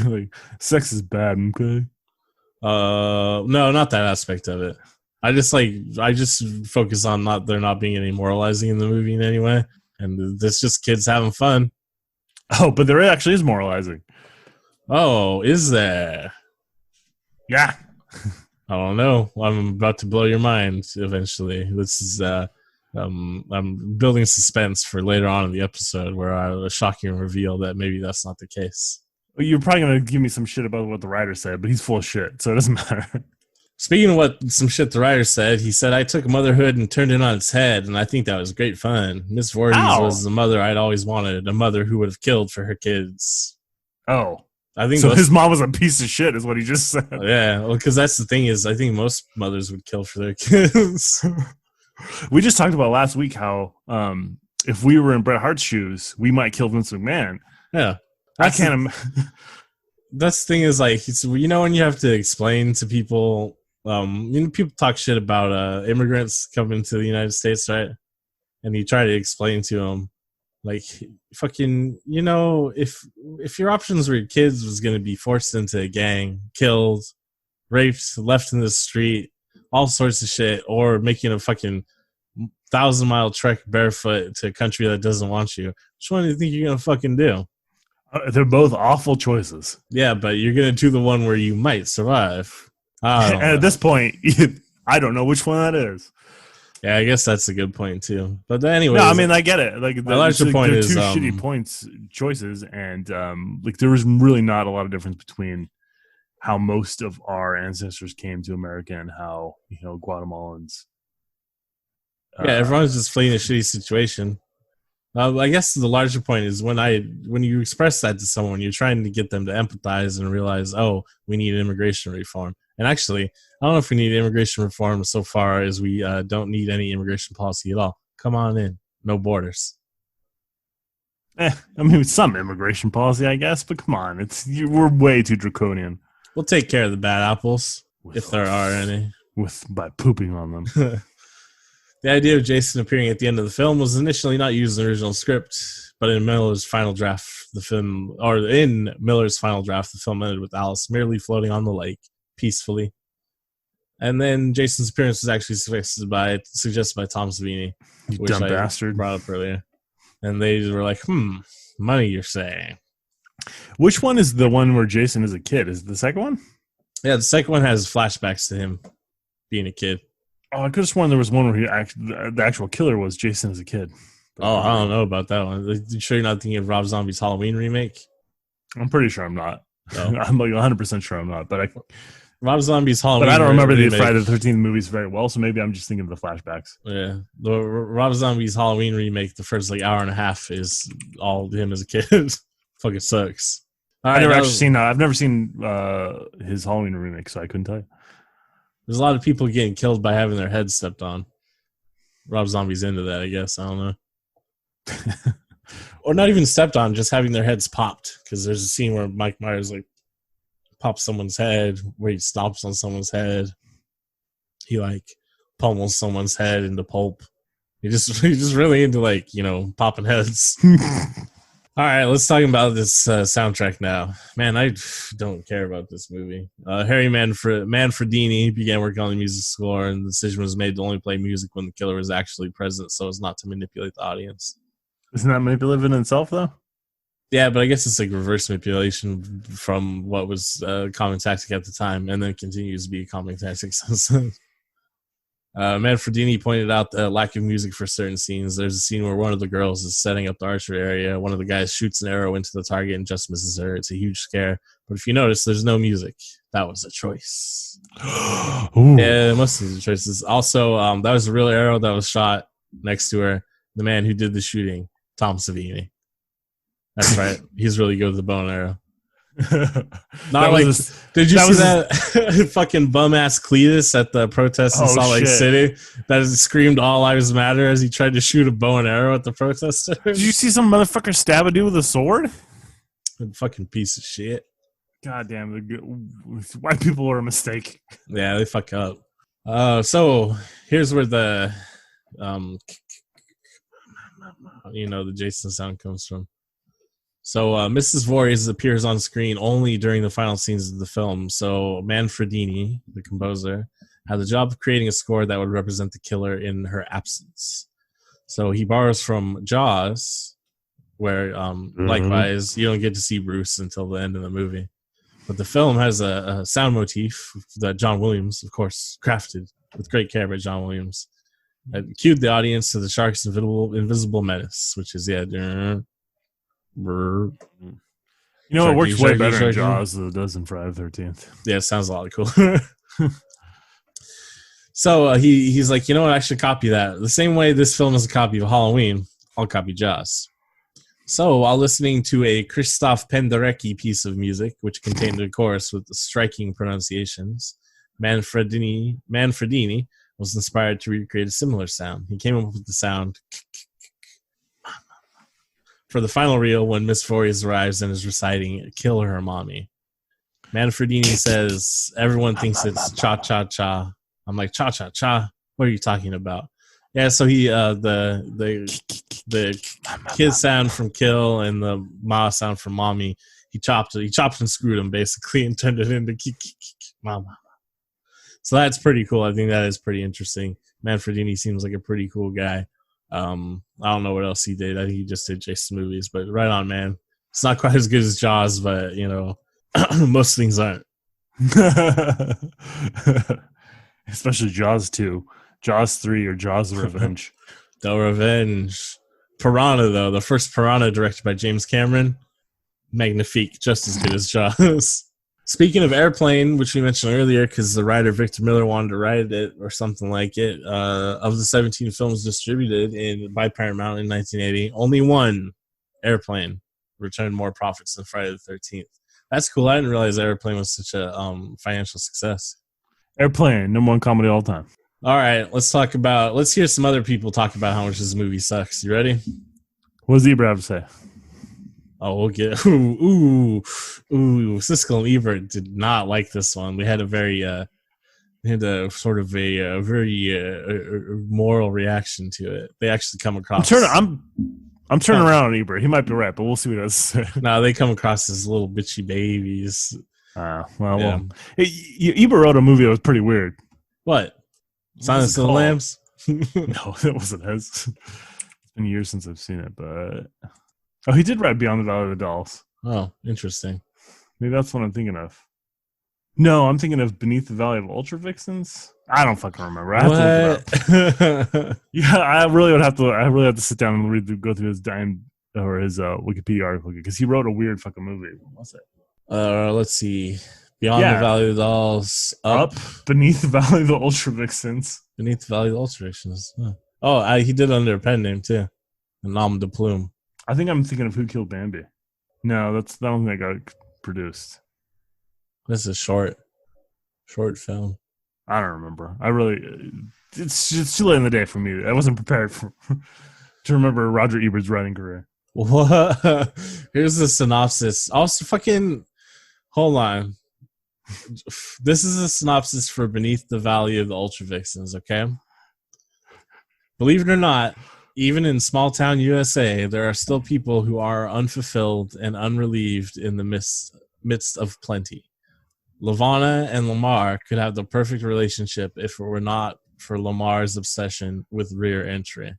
Like, sex is bad, okay? No, not that aspect of it. I just focus on there not being any moralizing in the movie in any way, and it's just kids having fun. Oh, but there actually is moralizing. Oh, is there? Yeah. I don't know. I'm about to blow your mind eventually. This is I'm building suspense for later on in the episode where I will shocking reveal that maybe that's not the case. Well, you're probably going to give me some shit about what the writer said, but he's full of shit, so it doesn't matter. Speaking of what some shit the writer said, he said, I took motherhood and turned it on its head, and I think that was great fun. Miss Voorhees was the mother I'd always wanted, a mother who would have killed for her kids. Oh. I think so his mom was a piece of shit is what he just said. Yeah, well, because that's the thing is I think most mothers would kill for their kids. We just talked about last week how if we were in Bret Hart's shoes, we might kill Vince McMahon. Yeah. That's the thing is like, when you have to explain to people, people talk shit about immigrants coming to the United States, right? And you try to explain to them, like, fucking, if your options were your kids was going to be forced into a gang, killed, raped, left in the street, all sorts of shit, or making a fucking 1,000-mile trek barefoot to a country that doesn't want you, which one do you think you're going to fucking do? They're both awful choices. Yeah, but you're going to do the one where you might survive. And at this point, I don't know which one that is. Yeah, I guess that's a good point too. But anyway, no, I mean I get it. Like my larger point is two shitty choices, and like there was really not a lot of difference between how most of our ancestors came to America and how Guatemalans. Yeah, everyone's just fleeing a shitty situation. I guess the larger point is when you express that to someone, you're trying to get them to empathize and realize, oh, we need immigration reform. And actually, I don't know if we need immigration reform so far as we don't need any immigration policy at all. Come on in. No borders. I mean, some immigration policy, I guess, but come on. We're way too draconian. We'll take care of the bad apples, if there are any. By pooping on them. The idea of Jason appearing at the end of the film was initially not used in the original script, but in Miller's final draft, the film ended with Alice merely floating on the lake peacefully. And then Jason's appearance was actually suggested by Tom Savini, which dumb bastard, brought up earlier. And they were like, money, you're saying. Which one is the one where Jason is a kid? Is it the second one? Yeah, the second one has flashbacks to him being a kid. Oh, I could have sworn there was one where the actual killer was Jason as a kid. Oh, I don't know about that one. Are you sure you're not thinking of Rob Zombie's Halloween remake? I'm pretty sure I'm not. Oh. I'm like 100% sure I'm not. But Rob Zombie's Halloween. But I don't remember the Friday the 13th movies very well, so maybe I'm just thinking of the flashbacks. Yeah, the Rob Zombie's Halloween remake, the first hour and a half is all him as a kid. Fucking sucks. I've never seen his Halloween remake, so I couldn't tell you. There's a lot of people getting killed by having their heads stepped on. Rob Zombie's into that, I guess. I don't know. Or not even stepped on, just having their heads popped. Because there's a scene where Mike Myers pops someone's head, where he stomps on someone's head. He pummels someone's head into pulp. He's just really into popping heads. All right, let's talk about this soundtrack now. Man, I don't care about this movie. Harry Manfredini began working on the music score, and the decision was made to only play music when the killer was actually present, so as not to manipulate the audience. Isn't that manipulative in itself, though? Yeah, but I guess it's like reverse manipulation from what was a common tactic at the time, and then continues to be a common tactic since then. Manfredini pointed out the lack of music for certain scenes. There's a scene where one of the girls is setting up the archery area. One of the guys shoots an arrow into the target and just misses her. It's a huge scare. But if you notice, there's no music. That was a choice. Yeah, most of the choices. Also, that was a real arrow that was shot next to her. The man who did the shooting, Tom Savini. That's right. He's really good with the bow and arrow. Not like, did you see that fucking bum ass Cletus at the protest in Salt Lake City that screamed "All Lives Matter" as he tried to shoot a bow and arrow at the protesters? Did you see some motherfucker stab a dude with a sword? Fucking piece of shit. God damn, white people are a mistake. Yeah, they fuck up. So here's where the the Jason sound comes from. So Mrs. Voorhees appears on screen only during the final scenes of the film. So Manfredini, the composer, had the job of creating a score that would represent the killer in her absence. So he borrows from Jaws, where likewise you don't get to see Bruce until the end of the movie. But the film has a sound motif that John Williams, of course, crafted with great care by John Williams. It cued the audience to the shark's invisible menace, which is it works way better in Jaws than it does in Friday the 13th. Yeah, it sounds a lot cooler. So he's like, you know what? I should copy that. The same way this film is a copy of Halloween, I'll copy Jaws. So while listening to a Christoph Penderecki piece of music, which contained a chorus with striking pronunciations, Manfredini was inspired to recreate a similar sound. He came up with the sound for the final reel when Miss Voorhees arrives and is reciting "Kill Her Mommy." Manfredini says, everyone thinks it's cha-cha-cha. I'm like, cha-cha-cha? What are you talking about? Yeah, so he the kid sound from kill and the ma sound from mommy, he chopped and screwed them basically and turned it into mama. So that's pretty cool. I think that is pretty interesting. Manfredini seems like a pretty cool guy. I don't know what else he did. I think he just did Jason movies, but right on, man. It's not quite as good as Jaws, but most things aren't. Especially Jaws 2, Jaws 3, or Jaws the Revenge. The Revenge. Piranha, though, the first Piranha directed by James Cameron, magnifique, just as good as Jaws. Speaking of Airplane, which we mentioned earlier, because the writer Victor Miller wanted to write it or something like it, of the 17 films distributed by Paramount in 1980, only one, Airplane, returned more profits than Friday the 13th. That's cool. I didn't realize Airplane was such a financial success. Airplane, #1 comedy all time. All right, let's hear some other people talk about how much this movie sucks. You ready? What does Zebra have to say? Oh, we'll get ooh. Siskel and Ebert did not like this one. We had a very moral reaction to it. They actually come across. I'm turning around on Ebert. He might be right, but we'll see what he has to say. No, they come across as little bitchy babies. Ebert wrote a movie that was pretty weird. What? Silence of the Lambs? No, that wasn't his. It's been years since I've seen it, but he did write Beyond the Valley of the Dolls. Oh, interesting. Maybe that's what I'm thinking of. No, I'm thinking of Beneath the Valley of Ultra Vixens. I don't fucking remember. I have to look it up. Yeah, I really have to sit down and go through his Wikipedia article because he wrote a weird fucking movie. What was it? Let's see. Beyond the Valley of the Dolls. Up. Beneath the Valley of the Ultra Vixens. Beneath the Valley of the Ultra Vixens. Huh. Oh, he did it under a pen name too. A nom de plume. I think I'm thinking of Who Killed Bambi. No, that's the one that got produced. This is a short film. I don't remember. It's just too late in the day for me. I wasn't prepared to remember Roger Ebert's writing career. What? Here's the synopsis. Also, hold on. This is a synopsis for Beneath the Valley of the Ultra Vixens, okay? Believe it or not, even in small town USA, there are still people who are unfulfilled and unrelieved in the midst of plenty. Lavana and Lamar could have the perfect relationship if it were not for Lamar's obsession with rear entry.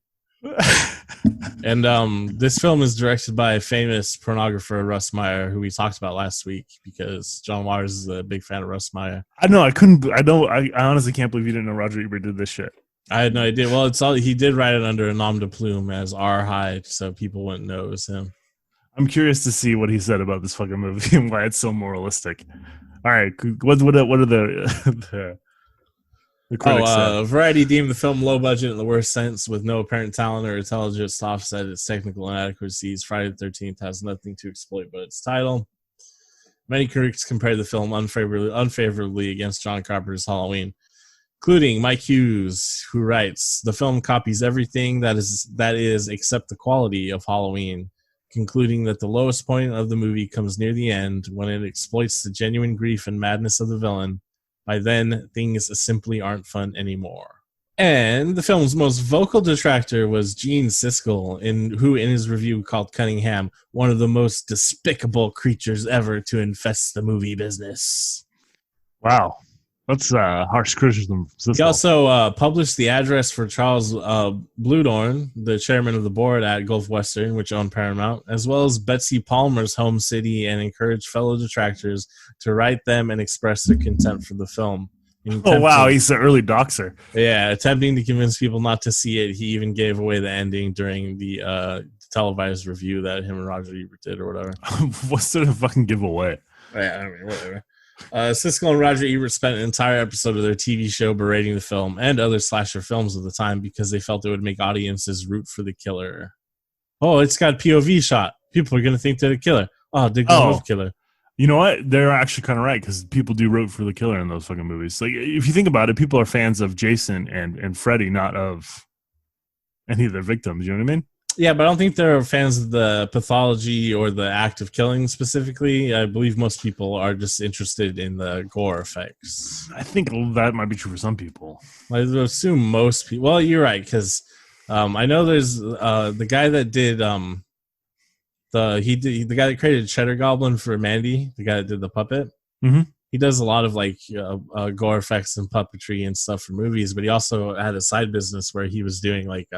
And this film is directed by a famous pornographer, Russ Meyer, who we talked about last week because John Waters is a big fan of Russ Meyer. I honestly can't believe you didn't know Roger Ebert did this shit. I had no idea. Well, he did write it under a nom de plume as R. Hyde, so people wouldn't know it was him. I'm curious to see what he said about this fucking movie and why it's so moralistic. All right, what are the critics say? Variety deemed the film low budget in the worst sense, with no apparent talent or intelligence to offset its technical inadequacies. Friday the 13th has nothing to exploit but its title. Many critics compared the film unfavorably against John Carpenter's Halloween, including Mike Hughes, who writes, "The film copies everything that is except the quality of Halloween, concluding that the lowest point of the movie comes near the end when it exploits the genuine grief and madness of the villain. By then, things simply aren't fun anymore." And the film's most vocal detractor was Gene Siskel, who in his review called Cunningham one of the most despicable creatures ever to infest the movie business. Wow. That's harsh criticism. He also published the address for Charles Bluedorn, the chairman of the board at Gulf Western, which owned Paramount, as well as Betsy Palmer's home city, and encouraged fellow detractors to write them and express their contempt for the film. Oh, wow. He's the early doxer. Yeah, attempting to convince people not to see it. He even gave away the ending during the televised review that him and Roger Ebert did or whatever. What sort of fucking giveaway? Yeah, I mean, whatever. Siskel and Roger Ebert spent an entire episode of their TV show berating the film and other slasher films of the time because they felt it would make audiences root for the killer. Oh, it's got POV shot. People are going to think they're the killer. Oh, Dick the killer. You know what? They're actually kind of right because people do root for the killer in those fucking movies. Like, if you think about it, people are fans of Jason and Freddy, not of any of their victims. You know what I mean? Yeah, but I don't think they're fans of the pathology or the act of killing specifically. I believe most people are just interested in the gore effects. I think that might be true for some people. I would assume most people. Well, you're right, because I know there's the guy that did the guy that created Cheddar Goblin for Mandy, the guy that did the puppet. Mm-hmm. He does a lot of like gore effects and puppetry and stuff for movies, but he also had a side business where he was doing like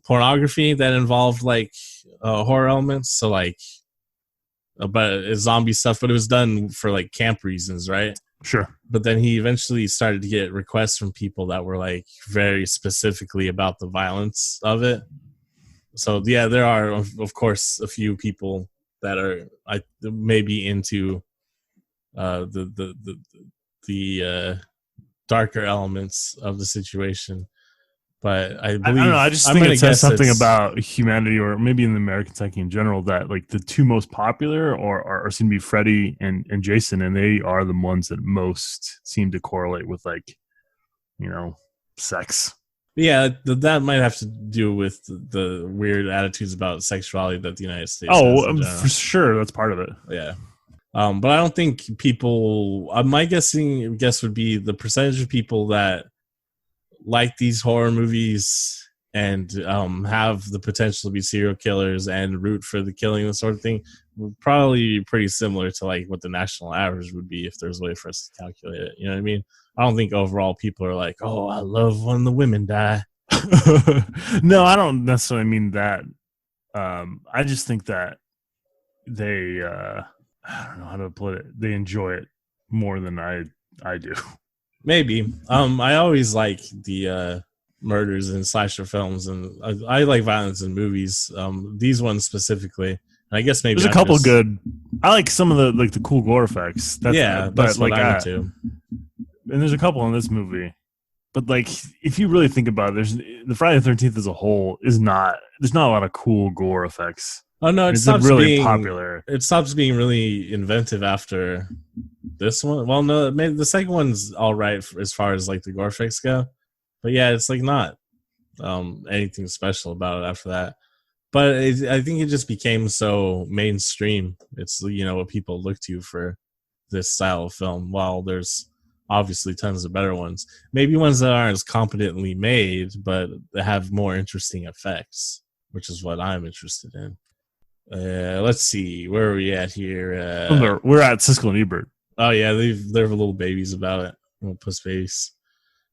pornography that involved like horror elements, so like but zombie stuff, but it was done for like camp reasons, right? Sure. But then he eventually started to get requests from people that were like very specifically about the violence of it. So yeah, there are of course a few people that are maybe into the darker elements of the situation. But I believe, I don't know. I just think it says something about humanity, or maybe in the American psyche in general, that like the two most popular are seem to be Freddy and Jason, and they are the ones that most seem to correlate with like, you know, sex. Yeah, that might have to do with the weird attitudes about sexuality that the United States has. Oh, for sure, that's part of it. Yeah. But I don't think people. My guess would be the percentage of people that like these horror movies and have the potential to be serial killers and root for the killing and sort of thing would probably be pretty similar to like what the national average would be if there's a way for us to calculate it. You know what I mean? I don't think overall people are like, oh, I love when the women die. No, I don't necessarily mean that. I just think that they, I don't know how to put it. They enjoy it more than I do. Maybe. I always like the murders in slasher films, and I like violence in movies. These ones specifically, and I guess maybe there's a couple good. I like some of the cool gore effects. That's what I'm into. And there's a couple in this movie, but like if you really think about it, there's the Friday the 13th as a whole is not. There's not a lot of cool gore effects. Oh no, it's really being popular. It stops being really inventive after this one. Well, no, maybe the second one's all right as far as like the gore effects go, but yeah, it's like not anything special about it after that. But I think it just became so mainstream. It's, you know, what people look to for this style of film. While there's obviously tons of better ones. Maybe ones that aren't as competently made, but have more interesting effects, which is what I'm interested in. Let's see, where are we at here? We're at Siskel and Ebert. Oh yeah, they're little babies about it, little puss babies.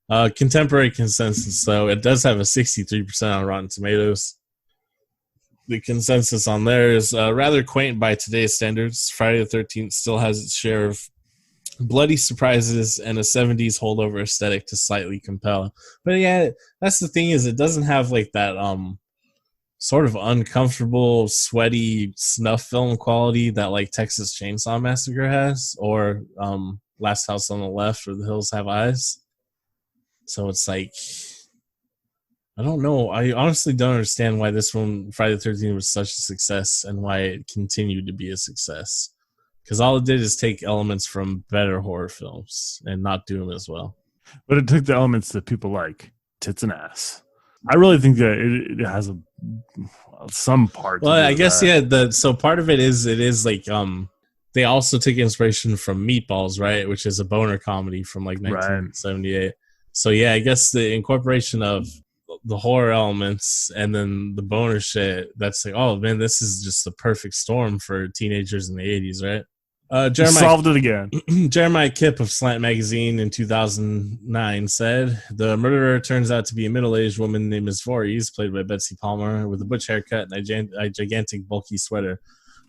Contemporary consensus, though, it does have a 63% on Rotten Tomatoes. The consensus on there is rather quaint by today's standards. Friday the 13th still has its share of bloody surprises and a 70s holdover aesthetic to slightly compel. But yeah, that's the thing, is it doesn't have like that sort of uncomfortable, sweaty snuff film quality that like Texas Chainsaw Massacre has, or Last House on the Left or The Hills Have Eyes. So it's like, I don't know. I honestly don't understand why this one, Friday the 13th, was such a success and why it continued to be a success. Because all it did is take elements from better horror films and not do them as well. But it took the elements that people like, tits and ass. I really think that it has some part. Well, I guess, yeah. So part of it is like, they also took inspiration from Meatballs, right? Which is a boner comedy from like 1978. Right. So yeah, I guess the incorporation of the horror elements and then the boner shit, that's like, oh man, this is just the perfect storm for teenagers in the 80s, right? Jeremiah solved it again. Jeremiah Kipp of Slant Magazine in 2009 said, the murderer turns out to be a middle-aged woman named Ms. Voorhees, played by Betsy Palmer, with a butch haircut and a gigantic bulky sweater,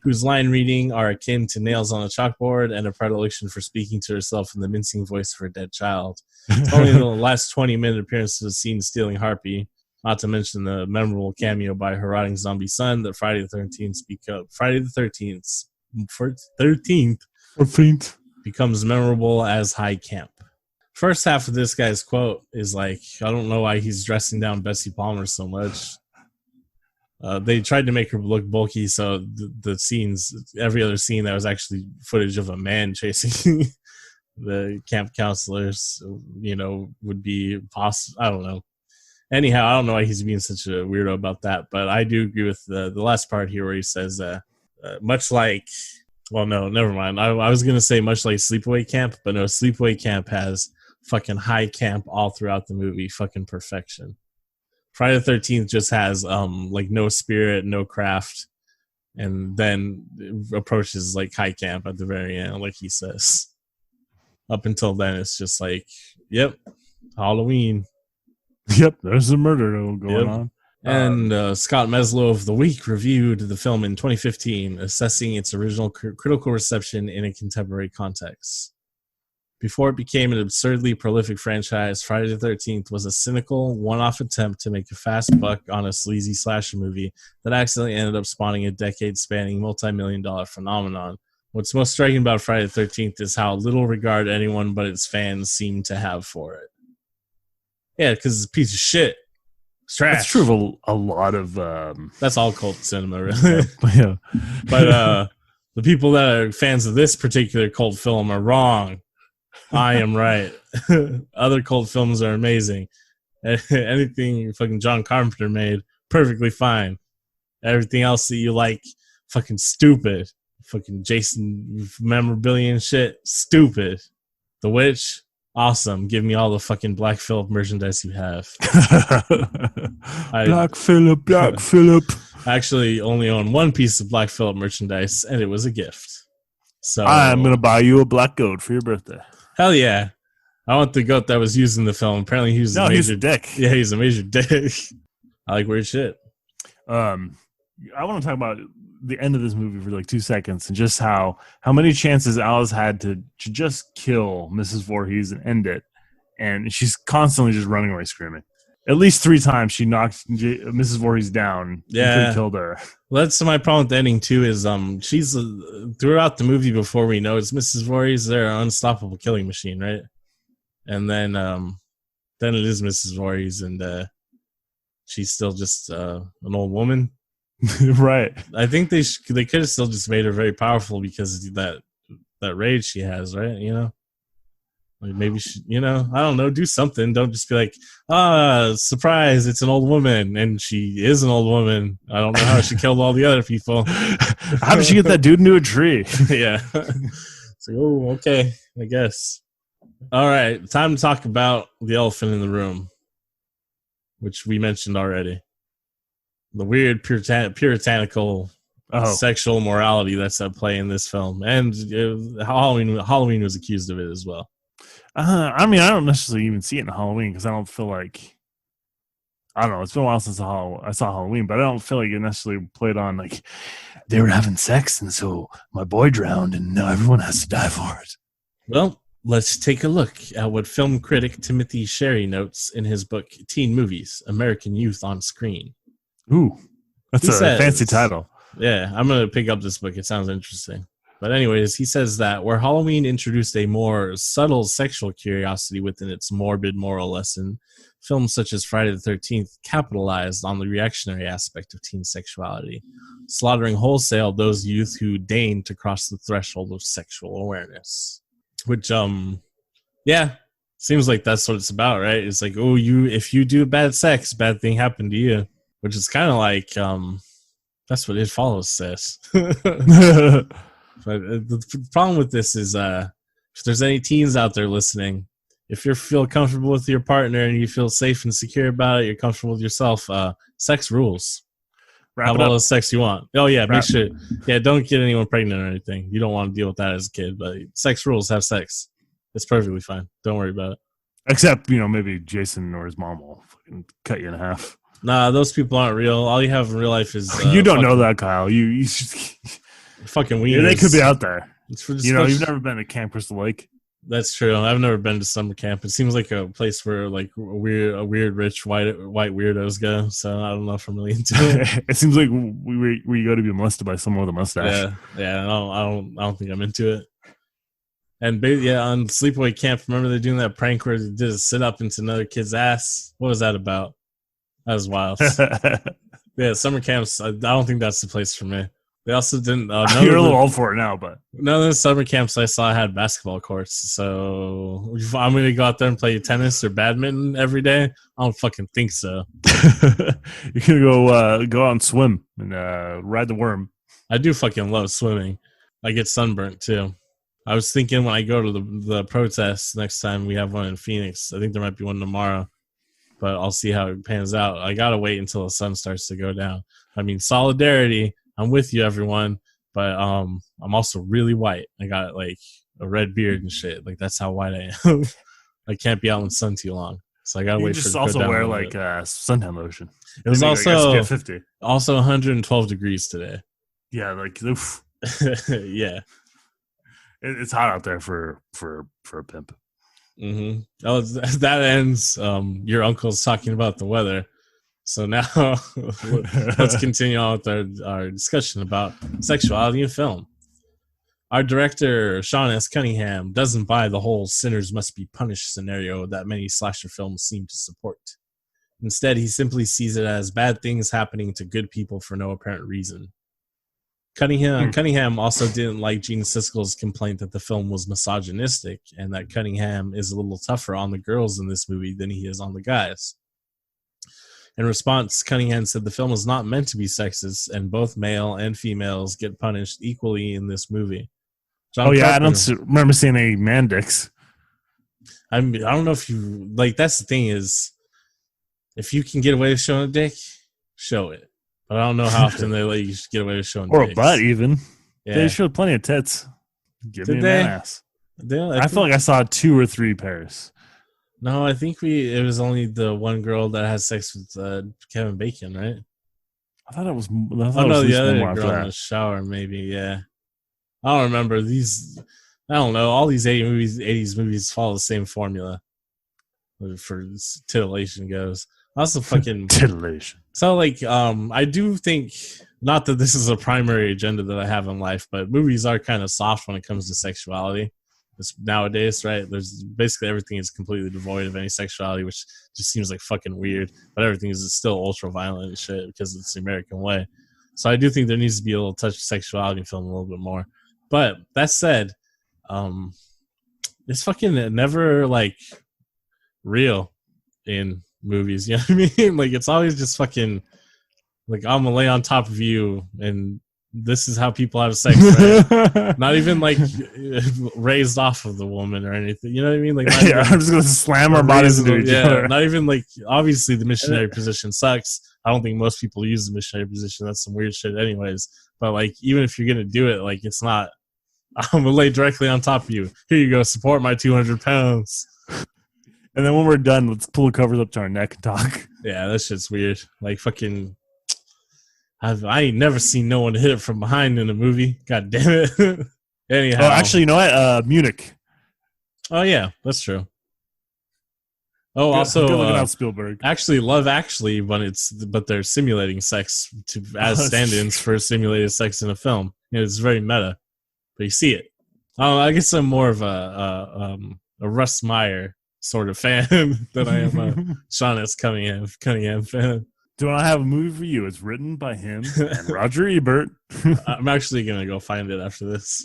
whose line reading are akin to nails on a chalkboard and a predilection for speaking to herself in the mincing voice of her dead child. It's only the last 20-minute appearance to the scene stealing Harpy, not to mention the memorable cameo by her rotting zombie son that Friday the 13th becomes memorable as high camp. First half of this guy's quote is like, I don't know why he's dressing down Betsy Palmer so much. They tried to make her look bulky, so the scenes, every other scene, that was actually footage of a man chasing the camp counselors, would be possible. I don't know. Anyhow, I don't know why he's being such a weirdo about that, but I do agree with the last part here where he says, much like, well, no, never mind. I was going to say much like Sleepaway Camp, but no, Sleepaway Camp has fucking high camp all throughout the movie, fucking perfection. Friday the 13th just has like no spirit, no craft, and then approaches like high camp at the very end, like he says. Up until then, it's just like, yep, Halloween. Yep, there's a murder going on. And Scott Meslow of The Week reviewed the film in 2015, assessing its original critical reception in a contemporary context. Before it became an absurdly prolific franchise, Friday the 13th was a cynical, one-off attempt to make a fast buck on a sleazy slasher movie that accidentally ended up spawning a decade-spanning, multi-million-dollar phenomenon. What's most striking about Friday the 13th is how little regard anyone but its fans seem to have for it. Yeah, because it's a piece of shit. It's trash. That's true of a lot of... That's all cult cinema, really. Yeah. But the people that are fans of this particular cult film are wrong. I am right. Other cult films are amazing. Anything fucking John Carpenter made, perfectly fine. Everything else that you like, fucking stupid. Fucking Jason memorabilia and shit, stupid. The Witch, awesome. Give me all the fucking Black Phillip merchandise you have. Black Phillip. I actually only own one piece of Black Phillip merchandise, and it was a gift. So I'm going to buy you a black goat for your birthday. Hell yeah. I want the goat that was used in the film. Apparently he's a major he's a dick. Yeah, he's a major dick. I like weird shit. I want to talk about the end of this movie for like 2 seconds and just how many chances Alice had to just kill Mrs. Voorhees and end it. And she's constantly just running away screaming. At least 3 times she knocked Mrs. Voorhees down. Yeah. And killed her. Well, that's my problem with the ending too. Is she's throughout the movie before we know it's Mrs. Voorhees, they're an unstoppable killing machine, right? And then it is Mrs. Voorhees, and she's still just an old woman, right? I think they could have still just made her very powerful because of that rage she has, right? Like maybe she, I don't know, do something. Don't just be like, surprise, it's an old woman. And she is an old woman. I don't know how she killed all the other people. How did she get that dude into a tree? Yeah. It's like, oh, okay, I guess. All right, time to talk about the elephant in the room, which we mentioned already. The weird puritanical sexual morality that's at play in this film, and Halloween was accused of it as well. I mean, I don't necessarily even see it in Halloween because I don't feel like, I don't know. It's been a while since I saw Halloween, but I don't feel like it necessarily played on like they were having sex and so my boy drowned and now everyone has to die for it. Well, let's take a look at what film critic Timothy Sherry notes in his book Teen Movies, American Youth on Screen. Ooh, that's a fancy title. Yeah, I'm going to pick up this book. It sounds interesting. But anyways, he says that where Halloween introduced a more subtle sexual curiosity within its morbid moral lesson, films such as Friday the 13th capitalized on the reactionary aspect of teen sexuality, slaughtering wholesale those youth who deigned to cross the threshold of sexual awareness. Which, yeah, seems like that's what it's about, right? It's like, oh, if you do bad sex, bad thing happened to you. Which is kind of like, that's what It Follows says. But the problem with this is, if there's any teens out there listening, if you feel comfortable with your partner and you feel safe and secure about it, you're comfortable with yourself, sex rules. Have all the sex you want. Oh, yeah, make sure. Yeah, don't get anyone pregnant or anything. You don't want to deal with that as a kid, but sex rules, have sex. It's perfectly fine. Don't worry about it. Except, maybe Jason or his mom will fucking cut you in half. Nah, those people aren't real. All you have in real life is... you don't know that, Kyle. You fucking wieners. Yeah, they could be out there. It's for you've never been to Camp Crystal Lake. That's true. I've never been to summer camp. It seems like a place where like weird rich white weirdos go. So I don't know if I'm really into it. It seems like where you go to be molested by someone with a mustache. Yeah. I don't think I'm into it. And on sleepaway camp, remember they're doing that prank where they did a sit up into another kid's ass. What was that about? That was wild. Yeah, summer camps. I don't think that's the place for me. They also didn't. You're a little old for it now, but none of the summer camps I saw had basketball courts. So if I'm going to go out there and play tennis or badminton every day, I don't fucking think so. You're going to go out and swim and ride the worm. I do fucking love swimming. I get sunburnt too. I was thinking when I go to the protests next time we have one in Phoenix, I think there might be one tomorrow, but I'll see how it pans out. I got to wait until the sun starts to go down. I mean, solidarity. I'm with you, everyone, but I'm also really white. I got like a red beard and shit. Like that's how white I am. I can't be out in the sun too long, so I gotta wait for it to go down. You just also wear like suntan lotion. It was also like 50. Also 112 degrees today. Yeah, like oof. Yeah, it's hot out there for a pimp. Mm-hmm. Oh, that ends. Your uncle's talking about the weather. So now let's continue on with our discussion about sexuality in film. Our director, Sean S. Cunningham, doesn't buy the whole sinners must be punished scenario that many slasher films seem to support. Instead, he simply sees it as bad things happening to good people for no apparent reason. Cunningham also didn't like Gene Siskel's complaint that the film was misogynistic and that Cunningham is a little tougher on the girls in this movie than he is on the guys. In response, Cunningham said the film is not meant to be sexist, and both male and females get punished equally in this movie. I don't remember seeing any man dicks. I don't know if you like. That's the thing is, if you can get away with showing a dick, show it. But I don't know how often they let you get away with showing or dicks. A butt even. Yeah. They showed plenty of tits. Give me an ass. I feel like I saw 2 or 3 pairs. No, I think it was only the one girl that had sex with Kevin Bacon, right? I thought it was. The other girl in the shower, maybe. Yeah, I don't remember these. I don't know. All these 80s movies follow the same formula for titillation goes. Also, fucking titillation. So, like, I do think not that this is a primary agenda that I have in life, but movies are kind of soft when it comes to sexuality. Nowadays, right? There's basically everything is completely devoid of any sexuality, which just seems like fucking weird. But everything is still ultra violent and shit because it's the American way. So I do think there needs to be a little touch of sexuality in film a little bit more. But that said, it's fucking never like real in movies. You know what I mean? Like it's always just fucking like I'm gonna lay on top of you and this is how people have sex, right? Not even like raised off of the woman or anything. You know what I mean? Like, not even, I'm just gonna slam our bodies into each other. not even like, obviously the missionary position sucks. I don't think most people use the missionary position. That's some weird shit, anyways. But like, even if you're gonna do it, like, it's not. I'm gonna lay directly on top of you. Here you go. Support my 200 pounds. And then when we're done, let's pull the covers up to our neck and talk. Yeah, that shit's weird. Like, fucking. I ain't never seen no one hit it from behind in a movie. God damn it. Anyhow. Oh, actually, you know what? Munich. Oh, yeah, that's true. Oh, Good, also, good looking out, Spielberg. Actually, Love Actually, but they're simulating sex as stand-ins for simulated sex in a film. It's very meta, but you see it. I guess I'm more of a Russ Meyer sort of fan than I am a Sean S. Cunningham fan. Do I have a movie for you? It's written by him and Roger Ebert. I'm actually going to go find it after this.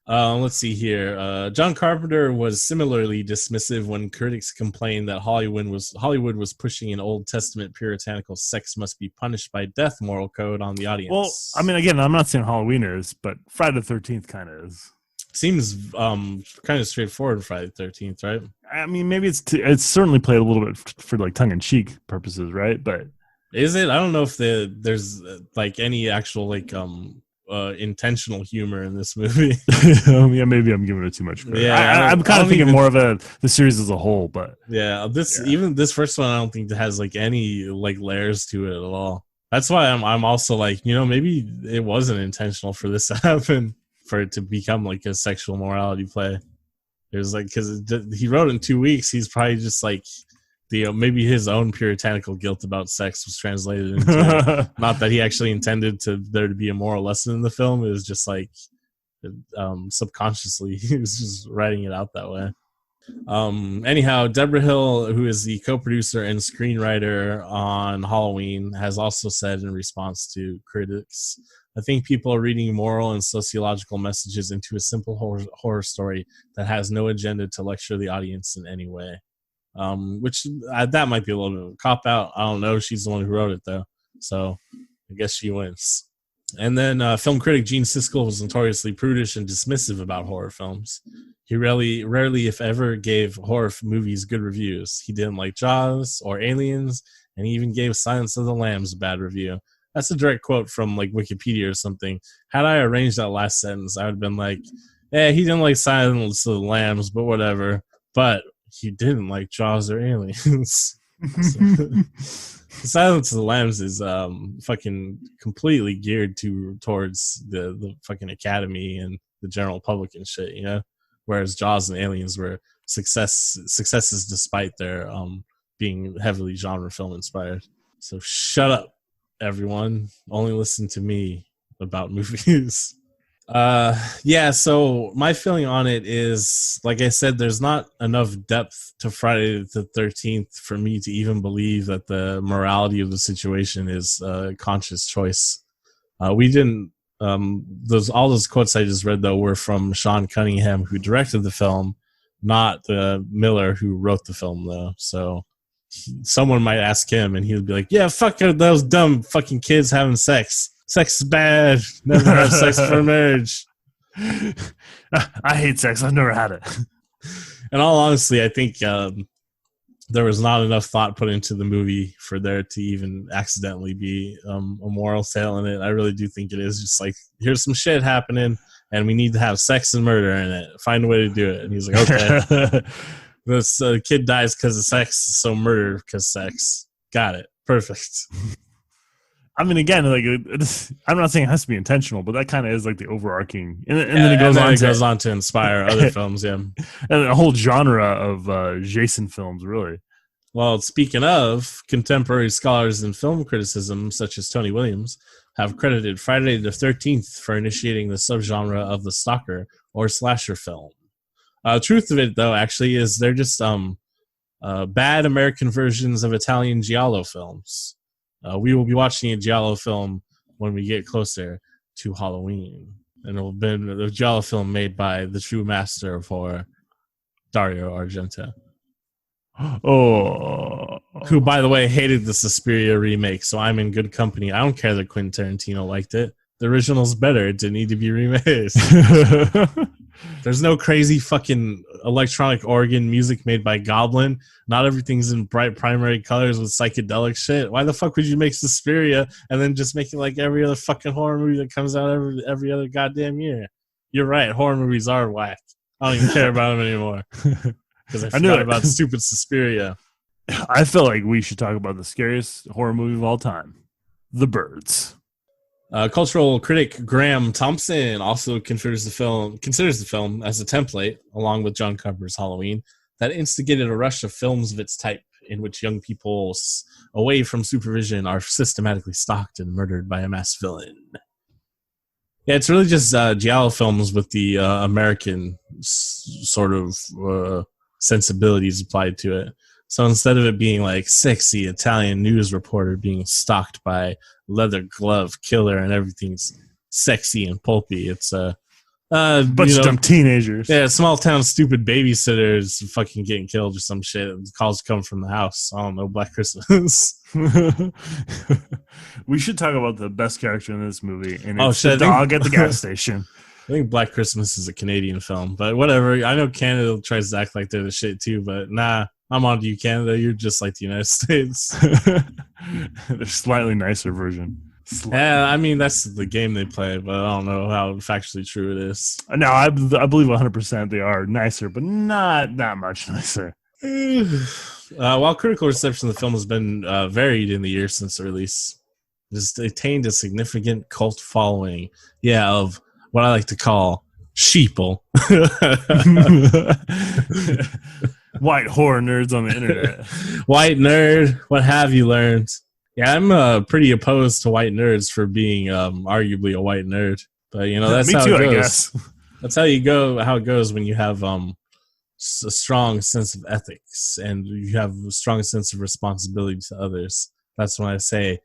Let's see here. John Carpenter was similarly dismissive when critics complained that Hollywood was pushing an Old Testament puritanical sex must be punished by death moral code on the audience. Well, I mean, again, I'm not saying Halloween is, but Friday the 13th kind of is. Seems kind of straightforward. Friday the 13th, right? I mean, maybe it's certainly played a little bit for like tongue-in-cheek purposes, right? But is it? I don't know if there's like any actual like intentional humor in this movie. Yeah, maybe I'm giving it too much credit. Yeah, I'm kind of thinking more of the series as a whole, but even this first one, I don't think it has like any like layers to it at all. That's why I'm also like, maybe it wasn't intentional for this to happen, for it to become like a sexual morality play. It was like, because he wrote in 2 weeks, he's probably just like maybe his own puritanical guilt about sex was translated into it. Not that he actually intended there to be a moral lesson in the film. It was just like subconsciously he was just writing it out that way. Anyhow, Deborah Hill, who is the co-producer and screenwriter on Halloween, has also said in response to critics, I think people are reading moral and sociological messages into a simple horror story that has no agenda to lecture the audience in any way. Which that might be a little bit of a cop-out. I don't know. She's the one who wrote it, though. So I guess she wins. And then film critic Gene Siskel was notoriously prudish and dismissive about horror films. He rarely, if ever, gave horror movies good reviews. He didn't like Jaws or Aliens, and he even gave Silence of the Lambs a bad review. That's a direct quote from like Wikipedia or something. Had I arranged that last sentence, I would have been like, he didn't like Silence of the Lambs, but whatever. But he didn't like Jaws or Aliens. Silence of the Lambs is fucking completely geared towards the fucking Academy and the general public and shit, whereas Jaws and Aliens were successes despite their being heavily genre film inspired. So shut up, everyone. Only listen to me about movies. So my feeling on it is, like I said, there's not enough depth to Friday the 13th for me to even believe that the morality of the situation is a conscious choice. We didn't all those quotes I just read, though, were from Sean Cunningham, who directed the film, not the Miller who wrote the film, though. So someone might ask him and he would be like, yeah, fuck those dumb fucking kids having sex. Sex is bad. Never have sex before marriage. I hate sex. I've never had it. In all honesty, I think there was not enough thought put into the movie for there to even accidentally be a moral tale in it. I really do think it is just like, here's some shit happening and we need to have sex and murder in it. Find a way to do it. And he's like, okay. This kid dies because of sex, so murder because sex. Got it. Perfect. I mean, again, like I'm not saying it has to be intentional, but that kind of is like the overarching, and then it goes on to inspire other films, yeah, and a whole genre of Jason films, really. Well, speaking of, contemporary scholars in film criticism, such as Tony Williams, have credited Friday the 13th for initiating the subgenre of the stalker or slasher film. Truth of it, though, actually, is they're just bad American versions of Italian giallo films. We will be watching a giallo film when we get closer to Halloween. And it will be a giallo film made by the true master of horror, Dario Argento. Oh. Who, by the way, hated the Suspiria remake, so I'm in good company. I don't care that Quentin Tarantino liked it. The original's better. It didn't need to be remade. There's no crazy fucking electronic organ music made by Goblin. Not everything's in bright primary colors with psychedelic shit. Why the fuck would you make Suspiria and then just make it like every other fucking horror movie that comes out every other goddamn year? You're right. Horror movies are whack. I don't even care about them anymore because I forgot about stupid Suspiria. I feel like we should talk about the scariest horror movie of all time, The Birds. Cultural critic Graham Thompson also considers the film as a template, along with John Carpenter's Halloween, that instigated a rush of films of its type, in which young people away from supervision are systematically stalked and murdered by a masked villain. Yeah, it's really just giallo films with the American sort of sensibilities applied to it. So instead of it being like sexy Italian news reporter being stalked by leather glove killer and everything's sexy and pulpy, it's a bunch of dumb teenagers. Yeah, small town stupid babysitters fucking getting killed or some shit. Calls come from the house. I don't know, Black Christmas. We should talk about the best character in this movie, and it's the dog at the gas station. I think Black Christmas is a Canadian film, but whatever. I know Canada tries to act like they're the shit too, but nah. I'm on to you, Canada. You're just like the United States. They're slightly nicer version. Yeah, I mean, that's the game they play, but I don't know how factually true it is. No, I believe 100% they are nicer, but not that much nicer. While critical reception of the film has been varied in the years since the release, it's attained a significant cult following, of what I like to call sheeple. White horror nerds on the internet. White nerd, what have you learned? Yeah, I'm pretty opposed to white nerds for being arguably a white nerd. But, that's Me how too, it goes. I guess. That's how it goes when you have a strong sense of ethics and you have a strong sense of responsibility to others. That's when I say,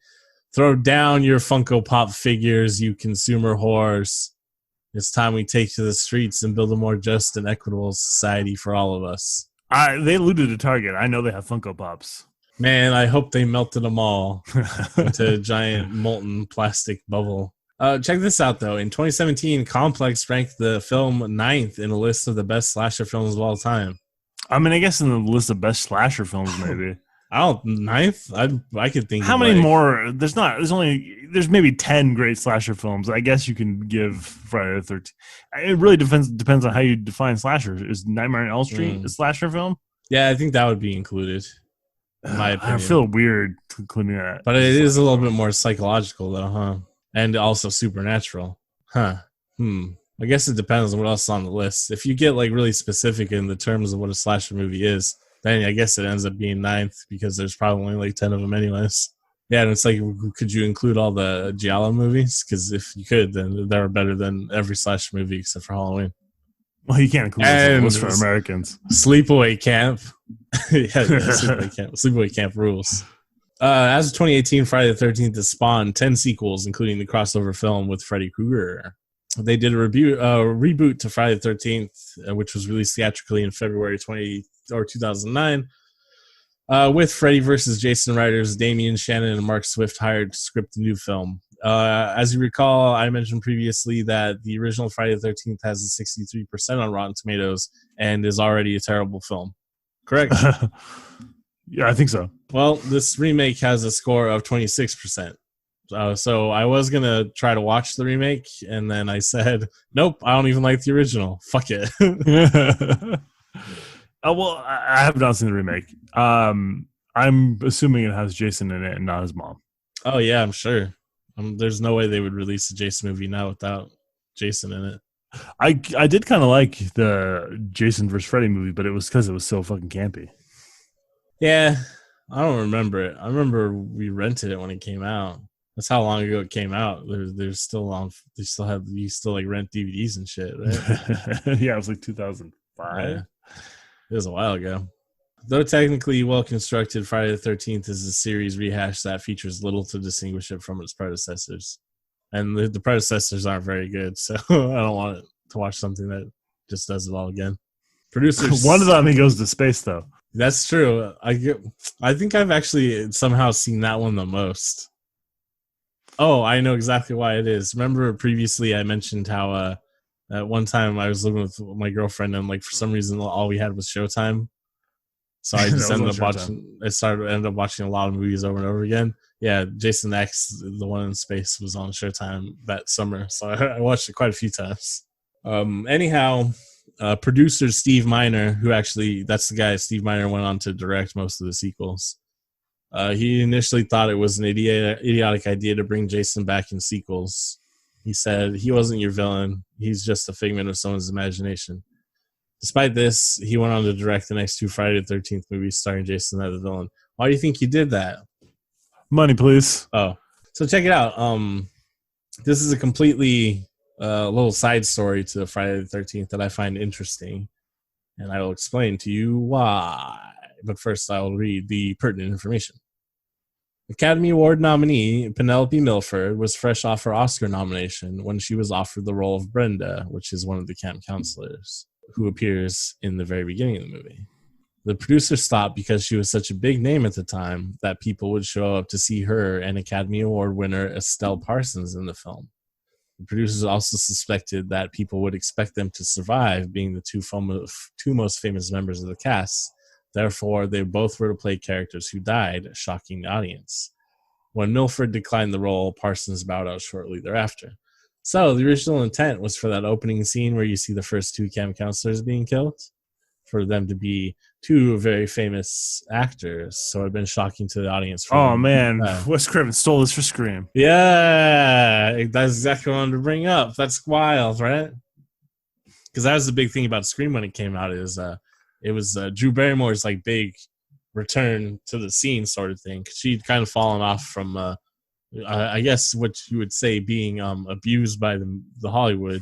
throw down your Funko Pop figures, you consumer whores. It's time we take to the streets and build a more just and equitable society for all of us. They alluded to Target. I know they have Funko Pops. Man, I hope they melted them all into a giant molten plastic bubble. Check this out, though. In 2017, Complex ranked the film 9th in a list of the best slasher films of all time. I mean, I guess in the list of best slasher films, maybe. 9th? I could think. How many more? There's maybe 10 great slasher films. I guess you can give Friday the 13th. It really depends on how you define slasher. Is Nightmare on Elm Street a slasher film? Yeah, I think that would be included. In my opinion. I feel weird including that. But it is a little bit more psychological, though, huh? And also supernatural. Huh. I guess it depends on what else is on the list. If you get like really specific in the terms of what a slasher movie is, then I guess it ends up being 9th because there's probably only like 10 of them anyways. Yeah, and it's like, could you include all the giallo movies? Because if you could, then they were better than every slasher movie except for Halloween. Well, you can't include those for Americans. Sleepaway Camp. Sleepaway Camp rules. As of 2018, Friday the 13th has spawned 10 sequels, including the crossover film with Freddy Krueger. They did a reboot to Friday the 13th, which was released theatrically in February 2009, with Freddy vs. Jason writers Damian Shannon and Mark Swift hired to script the new film. As you recall, I mentioned previously that the original Friday the 13th has a 63% on Rotten Tomatoes and is already a terrible film. Correct? Yeah, I think so. Well, this remake has a score of 26%. So I was going to try to watch the remake, and then I said, nope, I don't even like the original. Fuck it. Well, I have not seen the remake. I'm assuming it has Jason in it and not his mom. Oh, yeah, I'm sure. There's no way they would release a Jason movie now without Jason in it. I did kind of like the Jason vs. Freddy movie, but it was because it was so fucking campy. Yeah, I don't remember it. I remember we rented it when it came out. That's how long ago it came out. There's still on. You still like rent DVDs and shit, right? Yeah, it was like 2005. Yeah. It was a while ago. Though technically well constructed, Friday the 13th is a series rehash that features little to distinguish it from its predecessors. And the predecessors aren't very good, so I don't want to watch something that just does it all again. Producers. One of them, he goes to space, though. That's true. I think I've actually somehow seen that one the most. Oh, I know exactly why it is. Remember previously I mentioned how at one time I was living with my girlfriend and like for some reason all we had was Showtime. So I just ended up watching a lot of movies over and over again. Yeah, Jason X, the one in space, was on Showtime that summer. So I watched it quite a few times. Anyhow, producer Steve Miner, who actually, that's the guy, Steve Miner went on to direct most of the sequels. He initially thought it was an idiotic idea to bring Jason back in sequels. He said, he wasn't your villain. He's just a figment of someone's imagination. Despite this, he went on to direct the next 2 Friday the 13th movies starring Jason as the villain. Why do you think he did that? Money, please. Oh, so check it out. This is a completely little side story to Friday the 13th that I find interesting, and I will explain to you why. But first, I will read the pertinent information. Academy Award nominee Penelope Milford was fresh off her Oscar nomination when she was offered the role of Brenda, which is one of the camp counselors, who appears in the very beginning of the movie. The producer stopped because she was such a big name at the time that people would show up to see her and Academy Award winner Estelle Parsons in the film. The producers also suspected that people would expect them to survive, being the two most famous members of the cast. Therefore, they both were to play characters who died, shocking the audience. When Milford declined the role, Parsons bowed out shortly thereafter. So, the original intent was for that opening scene where you see the first 2 camp counselors being killed, for them to be 2 very famous actors. So, it had been shocking to the audience. Oh, man. Wes Craven stole this for Scream. Yeah, that's exactly what I wanted to bring up. That's wild, right? Because that was the big thing about Scream when it came out is it was Drew Barrymore's like big return to the scene sort of thing. She'd kind of fallen off from, I guess what you would say being abused by the Hollywood,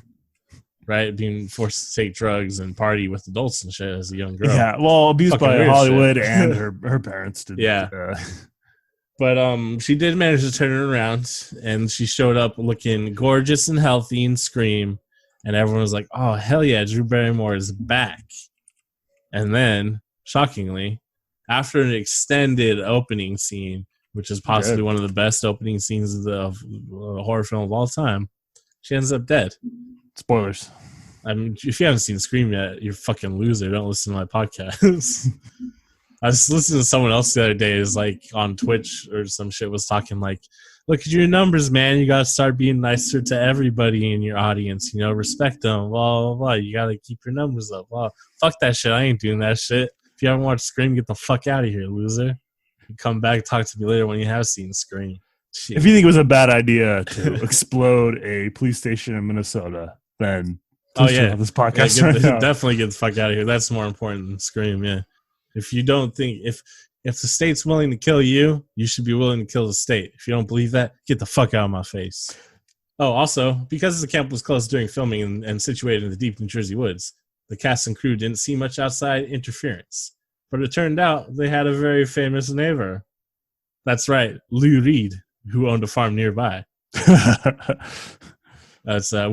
right? Being forced to take drugs and party with adults and shit as a young girl. Yeah, well, abused Fucking by weird Hollywood shit. and her parents did. Yeah. But she did manage to turn it around, and she showed up looking gorgeous and healthy in Scream, and everyone was like, oh, hell yeah, Drew Barrymore is back. And then, shockingly, after an extended opening scene, which is possibly one of the best opening scenes of the horror film of all time, she ends up dead. Spoilers. I mean, if you haven't seen Scream yet, you're a fucking loser. Don't listen to my podcast. I was listening to someone else the other day, is like on Twitch or some shit, was talking like, look at your numbers, man. You got to start being nicer to everybody in your audience. You know, respect them. Blah, blah, blah. You got to keep your numbers up. Blah. Fuck that shit. I ain't doing that shit. If you haven't watched Scream, get the fuck out of here, loser. You come back, talk to me later when you have seen Scream. Shit. If you think it was a bad idea to explode a police station in Minnesota, then this podcast definitely get the fuck out of here. That's more important than Scream, yeah. If you don't think, if the state's willing to kill you, you should be willing to kill the state. If you don't believe that, get the fuck out of my face. Oh, also, because the camp was closed during filming and situated in the deep New Jersey woods, the cast and crew didn't see much outside interference. But it turned out they had a very famous neighbor. That's right, Lou Reed, who owned a farm nearby. We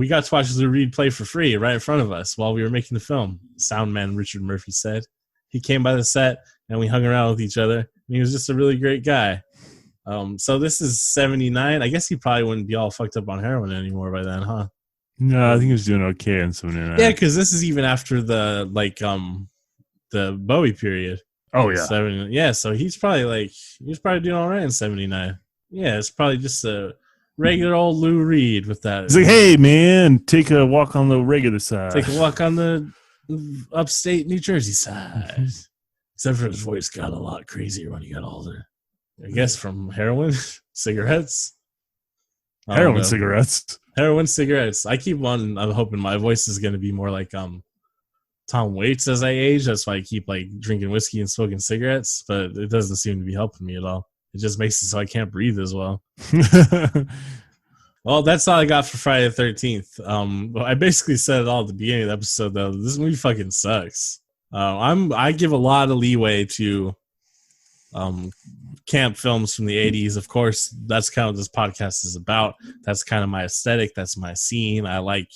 got to watch Lou Reed play for free right in front of us while we were making the film, sound man Richard Murphy said. He came by the set, and we hung around with each other, and he was just a really great guy. So this is 79. I guess he probably wouldn't be all fucked up on heroin anymore by then, huh? No, I think he was doing okay in 79. Yeah, because this is even after the Bowie period. Oh, yeah. 70, yeah, so he was probably doing all right in 79. Yeah, it's probably just a regular old Lou Reed with that. He's like, hey, man, take a walk on the regular side. Take a walk on the upstate New Jersey side. Except for his voice got a lot crazier when he got older. I guess from heroin, cigarettes. Heroin cigarettes. Heroin cigarettes. I keep on. I'm hoping my voice is going to be more like Tom Waits as I age. That's why I keep like drinking whiskey and smoking cigarettes. But it doesn't seem to be helping me at all. It just makes it so I can't breathe as well. Well, that's all I got for Friday the 13th. I basically said it all at the beginning of the episode, though. This movie fucking sucks. I give a lot of leeway to camp films from the 80s. Of course, that's kind of what this podcast is about. That's kind of my aesthetic. That's my scene. I like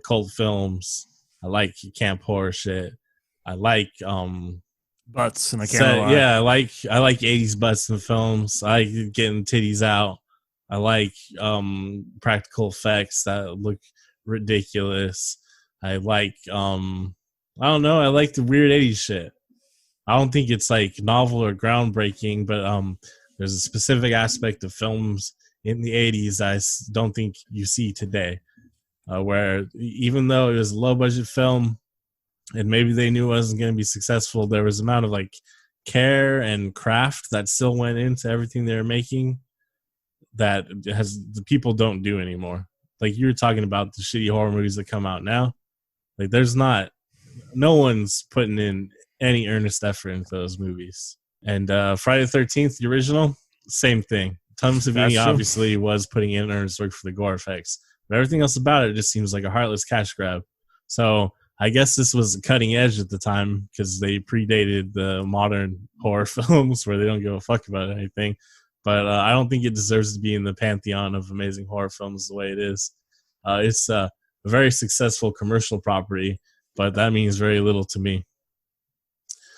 cult films. I like camp horror shit. I like butts, and I can't lie. Yeah, I like 80s butts in films. I like getting titties out. I like practical effects that look ridiculous. I like I don't know, I like the weird 80s shit. I don't think it's like novel or groundbreaking, but there's a specific aspect of films in the 80s I don't think you see today, where even though it was a low budget film and maybe they knew it wasn't going to be successful, there was an amount of like care and craft that still went into everything they were making that the people don't do anymore. Like you were talking about the shitty horror movies that come out now. Like no one's putting in any earnest effort into those movies. And Friday the 13th, the original, same thing. Tom Savini obviously was putting in earnest work for the gore effects, but everything else about it just seems like a heartless cash grab. So I guess this was cutting edge at the time because they predated the modern horror films where they don't give a fuck about anything. But I don't think it deserves to be in the pantheon of amazing horror films the way it is. It's a very successful commercial property, but that means very little to me.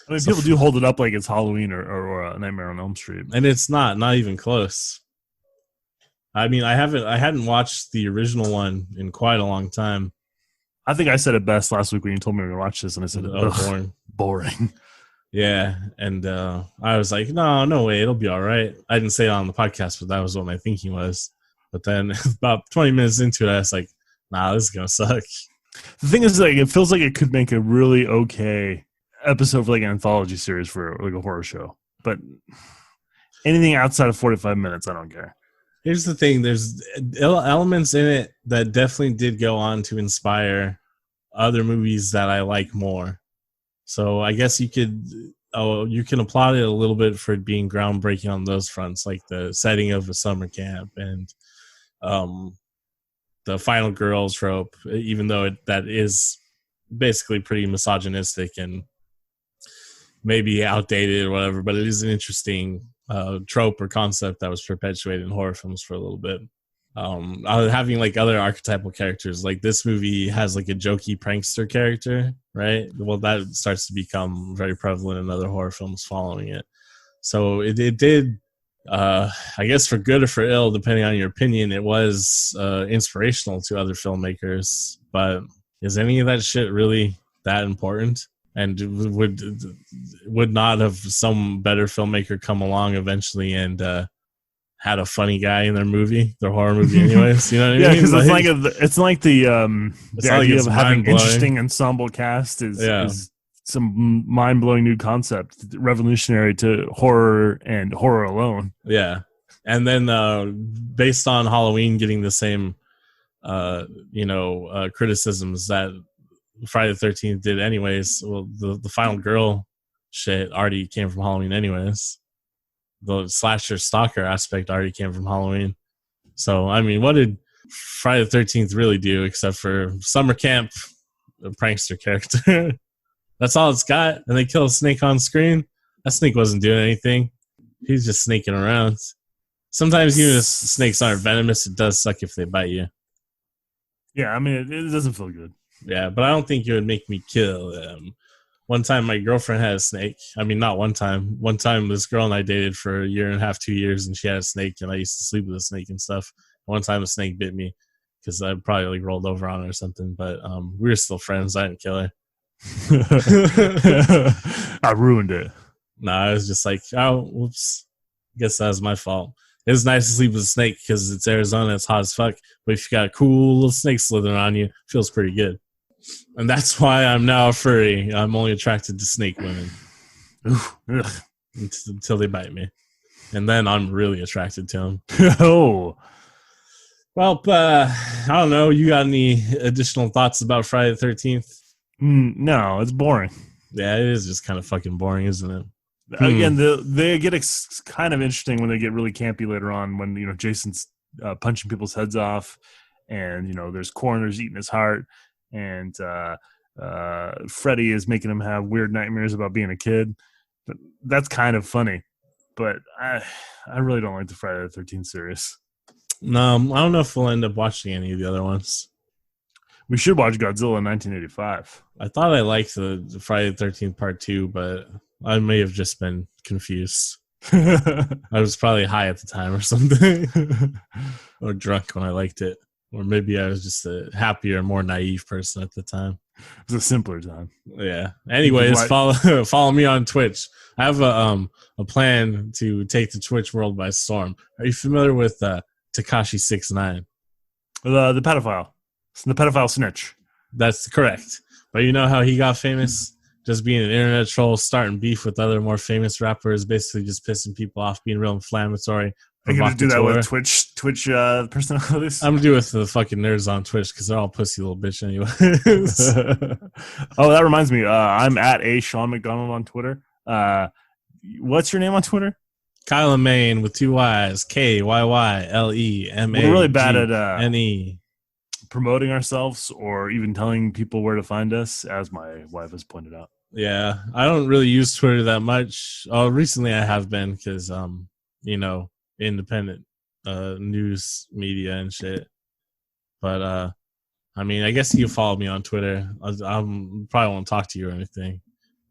I mean, people do hold it up like it's Halloween or Nightmare on Elm Street, and it's not even close. I mean, I hadn't watched the original one in quite a long time. I think I said it best last week when you told me we were going to watch this, and I said, "Oh, boring." Yeah, and I was like, no way, it'll be all right. I didn't say it on the podcast, but that was what my thinking was. But then about 20 minutes into it, I was like, nah, this is going to suck. The thing is, like, it feels like it could make a really okay episode for like an anthology series for like a horror show. But anything outside of 45 minutes, I don't care. Here's the thing. There's elements in it that definitely did go on to inspire other movies that I like more. So I guess you can applaud it a little bit for it being groundbreaking on those fronts, like the setting of a summer camp and the final girl trope, even though that is basically pretty misogynistic and maybe outdated or whatever, but it is an interesting trope or concept that was perpetuated in horror films for a little bit. Having like other archetypal characters, like this movie has like a jokey prankster character, right? Well, that starts to become very prevalent in other horror films following it. So it did, I guess for good or for ill, depending on your opinion, it was inspirational to other filmmakers. But is any of that shit really that important? And would not have some better filmmaker come along eventually and had a funny guy in their horror movie anyways, you know what I mean? Yeah, because it's like the idea of having interesting ensemble cast is some mind-blowing new concept, revolutionary to horror and horror alone. Yeah. And then based on Halloween getting the same criticisms that Friday the 13th did anyways, well, the final girl shit already came from Halloween anyways. The slasher stalker aspect already came from Halloween. So, I mean, what did Friday the 13th really do except for summer camp, a prankster character? That's all it's got. And they kill a snake on screen. That snake wasn't doing anything. He's just sneaking around. Sometimes even if snakes aren't venomous, it does suck if they bite you. Yeah, I mean, it doesn't feel good. Yeah, but I don't think it would make me kill them. One time my girlfriend had a snake. I mean, not one time. One time this girl and I dated for a year and a half, 2 years, and she had a snake, and I used to sleep with a snake and stuff. One time a snake bit me because I probably like rolled over on her or something, but we were still friends. I didn't kill her. I ruined it. I was just like, oh, whoops. Guess that was my fault. It was nice to sleep with a snake because it's Arizona, it's hot as fuck. But if you got a cool little snake slithering on you, it feels pretty good. And that's why I'm now a furry. I'm only attracted to snake women. Until they bite me. And then I'm really attracted to them. Oh. Well, I don't know. You got any additional thoughts about Friday the 13th? No, it's boring. Yeah, it is just kind of fucking boring, isn't it? Again, they get kind of interesting when they get really campy later on when, Jason's punching people's heads off and, there's coroners eating his heart and Freddy is making him have weird nightmares about being a kid. But that's kind of funny. But I really don't like the Friday the 13th series. No, I don't know if we'll end up watching any of the other ones. We should watch Godzilla in 1985. I thought I liked the Friday the 13th Part 2, but I may have just been confused. I was probably high at the time or something, or drunk when I liked it, or maybe I was just a happier, more naive person at the time. It was a simpler time. Yeah. Anyways, follow me on Twitch. I have a plan to take the Twitch world by storm. Are you familiar with Tekashi 69? The pedophile. The pedophile snitch. That's correct. But you know how he got famous? Just being an internet troll, starting beef with other more famous rappers, basically just pissing people off, being real inflammatory. Are you going to do that with Twitch personalities? I'm going to do it with the fucking nerds on Twitch because they're all pussy little bitch anyways. Oh, that reminds me. I'm at Sean McDonald on Twitter. What's your name on Twitter? Kyle Maine with 2 Y's. KYYLEMAGNE. We're really bad at promoting ourselves or even telling people where to find us, as my wife has pointed out. Yeah, I don't really use Twitter that much. Recently I have been because, independent news media and shit. But, I mean, I guess you can follow me on Twitter. I probably won't talk to you or anything.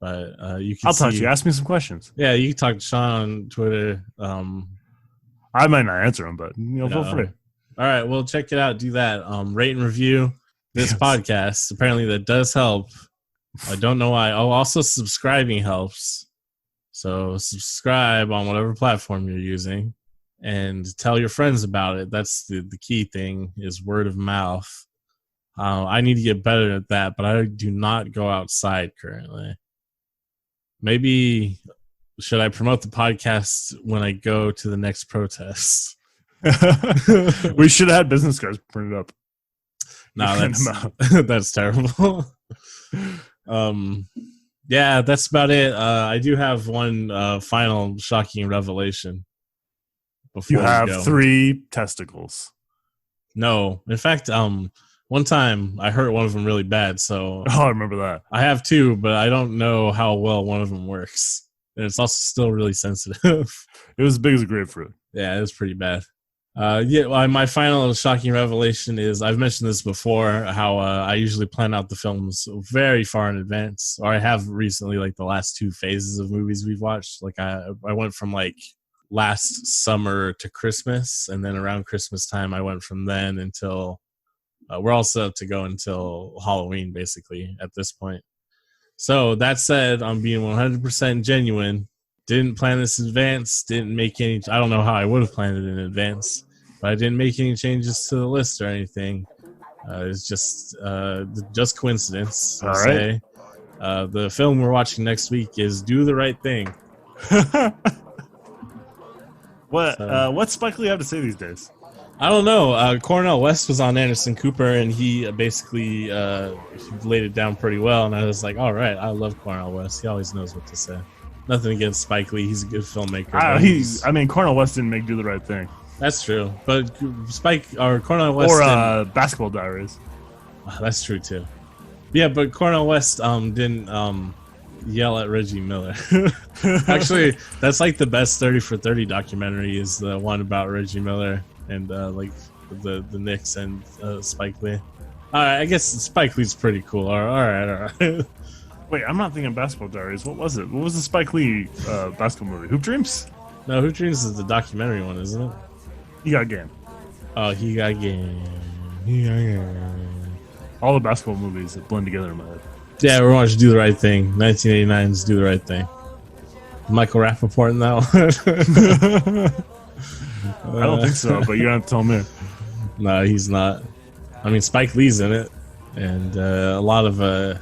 But you can I'll talk to you. Ask me some questions. Yeah, you can talk to Sean on Twitter. I might not answer them, but feel free. All right, well, check it out. Do that. Rate and review this podcast. Apparently, that does help. I don't know why. Oh, also subscribing helps. So subscribe on whatever platform you're using, and tell your friends about it. That's the key thing, is word of mouth. I need to get better at that, but I do not go outside currently. Maybe should I promote the podcast when I go to the next protest? We should have had business cards printed up. No, that's terrible. Yeah, that's about it. I do have one final shocking revelation. You have 3 testicles. No, in fact, one time I hurt one of them really bad. So I remember that. I have 2, but I don't know how well one of them works, and it's also still really sensitive. It was as big as a grapefruit. Yeah, it was pretty bad. My final shocking revelation is, I've mentioned this before, how I usually plan out the films very far in advance, or I have recently, like the last 2 phases of movies we've watched. Like I went from like last summer to Christmas, and then around Christmas time I went from then until we're all set up to go until Halloween, basically, at this point. So that said, I'm being 100% genuine. Didn't plan this in advance. Didn't make any. I don't know how I would have planned it in advance, but I didn't make any changes to the list or anything. It's just coincidence. All right. The film we're watching next week is Do the Right Thing. What's Spike Lee have to say these days? I don't know. Cornel West was on Anderson Cooper, and he basically laid it down pretty well. And I was like, all right, I love Cornel West. He always knows what to say. Nothing against Spike Lee. He's a good filmmaker. Cornel West didn't make Do the Right Thing. That's true. But Cornel West... Or Basketball Diaries. That's true, too. Yeah, but Cornel West didn't yell at Reggie Miller. Actually, that's like the best 30 for 30 documentary, is the one about Reggie Miller and like the Knicks and Spike Lee. I guess Spike Lee's pretty cool. All right. Wait, I'm not thinking Basketball Diaries. What was it? What was the Spike Lee basketball movie? Hoop Dreams? No, Hoop Dreams is the documentary one, isn't it? He Got Game. Oh, He Got Game. He Got Game. All the basketball movies that blend together in my head. Yeah, we're watching Do the Right Thing. 1989's Do the Right Thing. Michael Rappaport in that one? I don't think so, but you're going to have to tell me. No, he's not. I mean, Spike Lee's in it, and a lot of the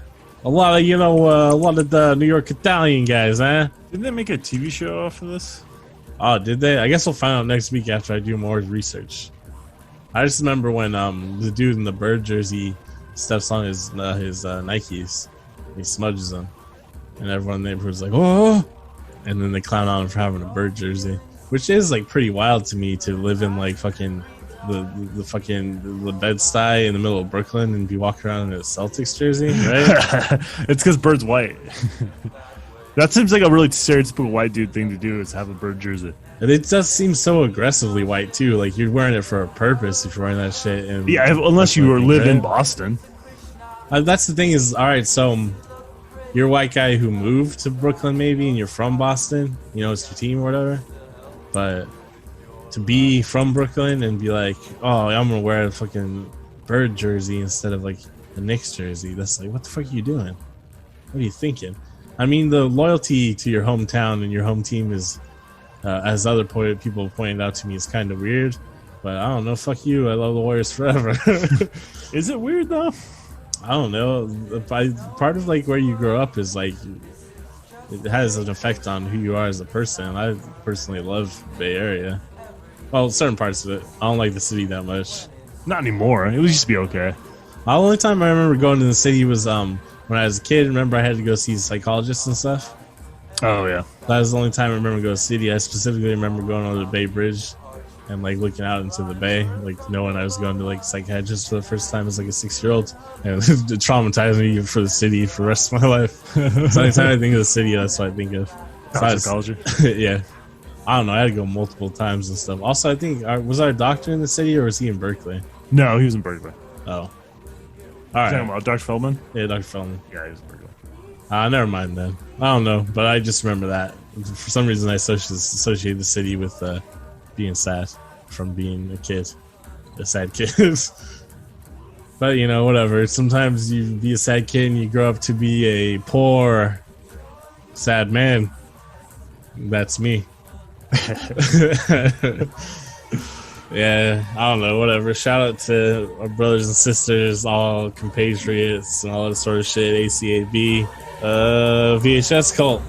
New York Italian guys, huh? Didn't they make a TV show off of this? Oh, did they? I guess we'll find out next week after I do more research. I just remember when the dude in the bird jersey steps on his Nikes, he smudges them, and everyone in the neighborhood's like, "Oh!" And then they clown on him for having a bird jersey, which is like pretty wild to me, to live in like fucking the Bed-Stuy in the middle of Brooklyn and be walking around in a Celtics jersey, right? It's because Bird's white. That seems like a really stereotypical white dude thing to do, is have a bird jersey. And it does seem so aggressively white too. Like you're wearing it for a purpose if you're wearing that shit. And yeah, unless you live in Boston. That's the thing is, all right. So you're a white guy who moved to Brooklyn maybe, and you're from Boston, you know, it's your team or whatever. But to be from Brooklyn and be like, oh, I'm gonna wear a fucking Bird jersey instead of like a Knicks jersey, that's like, what the fuck are you doing? What are you thinking? I mean, the loyalty to your hometown and your home team is, as other people pointed out to me, is kind of weird. But I don't know. Fuck you. I love the Warriors forever. Is it weird though? I don't know. Part of like where you grow up is like it has an effect on who you are as a person. I personally love Bay Area. Well, certain parts of it. I don't like the city that much. Not anymore. It used to be okay. The only time I remember going to the city was when I was a kid. Remember, I had to go see psychologists and stuff. Oh yeah. That was the only time I remember going to the city. I specifically remember going on the Bay Bridge and like looking out into the bay, like knowing I was going to like psychiatrist for the first time as like a 6-year-old, and it traumatized me for the city for the rest of my life. So anytime I think of the city, that's what I think of. Psychology. Yeah, I don't know. I had to go multiple times and stuff. Also, I think was our doctor in the city or was he in Berkeley? No, he was in Berkeley. Oh, all right. Talking about Dr. Feldman? Yeah, Dr. Feldman. Yeah, he was in Berkeley. Never mind then. I don't know, but I just remember that for some reason I associate the city with being sad from being a sad kid. But you know, whatever. Sometimes you be a sad kid and you grow up to be a poor, sad man. That's me. Yeah, I don't know, whatever. Shout out to our brothers and sisters, all compatriots and all that sort of shit. ACAB, VHS Cult.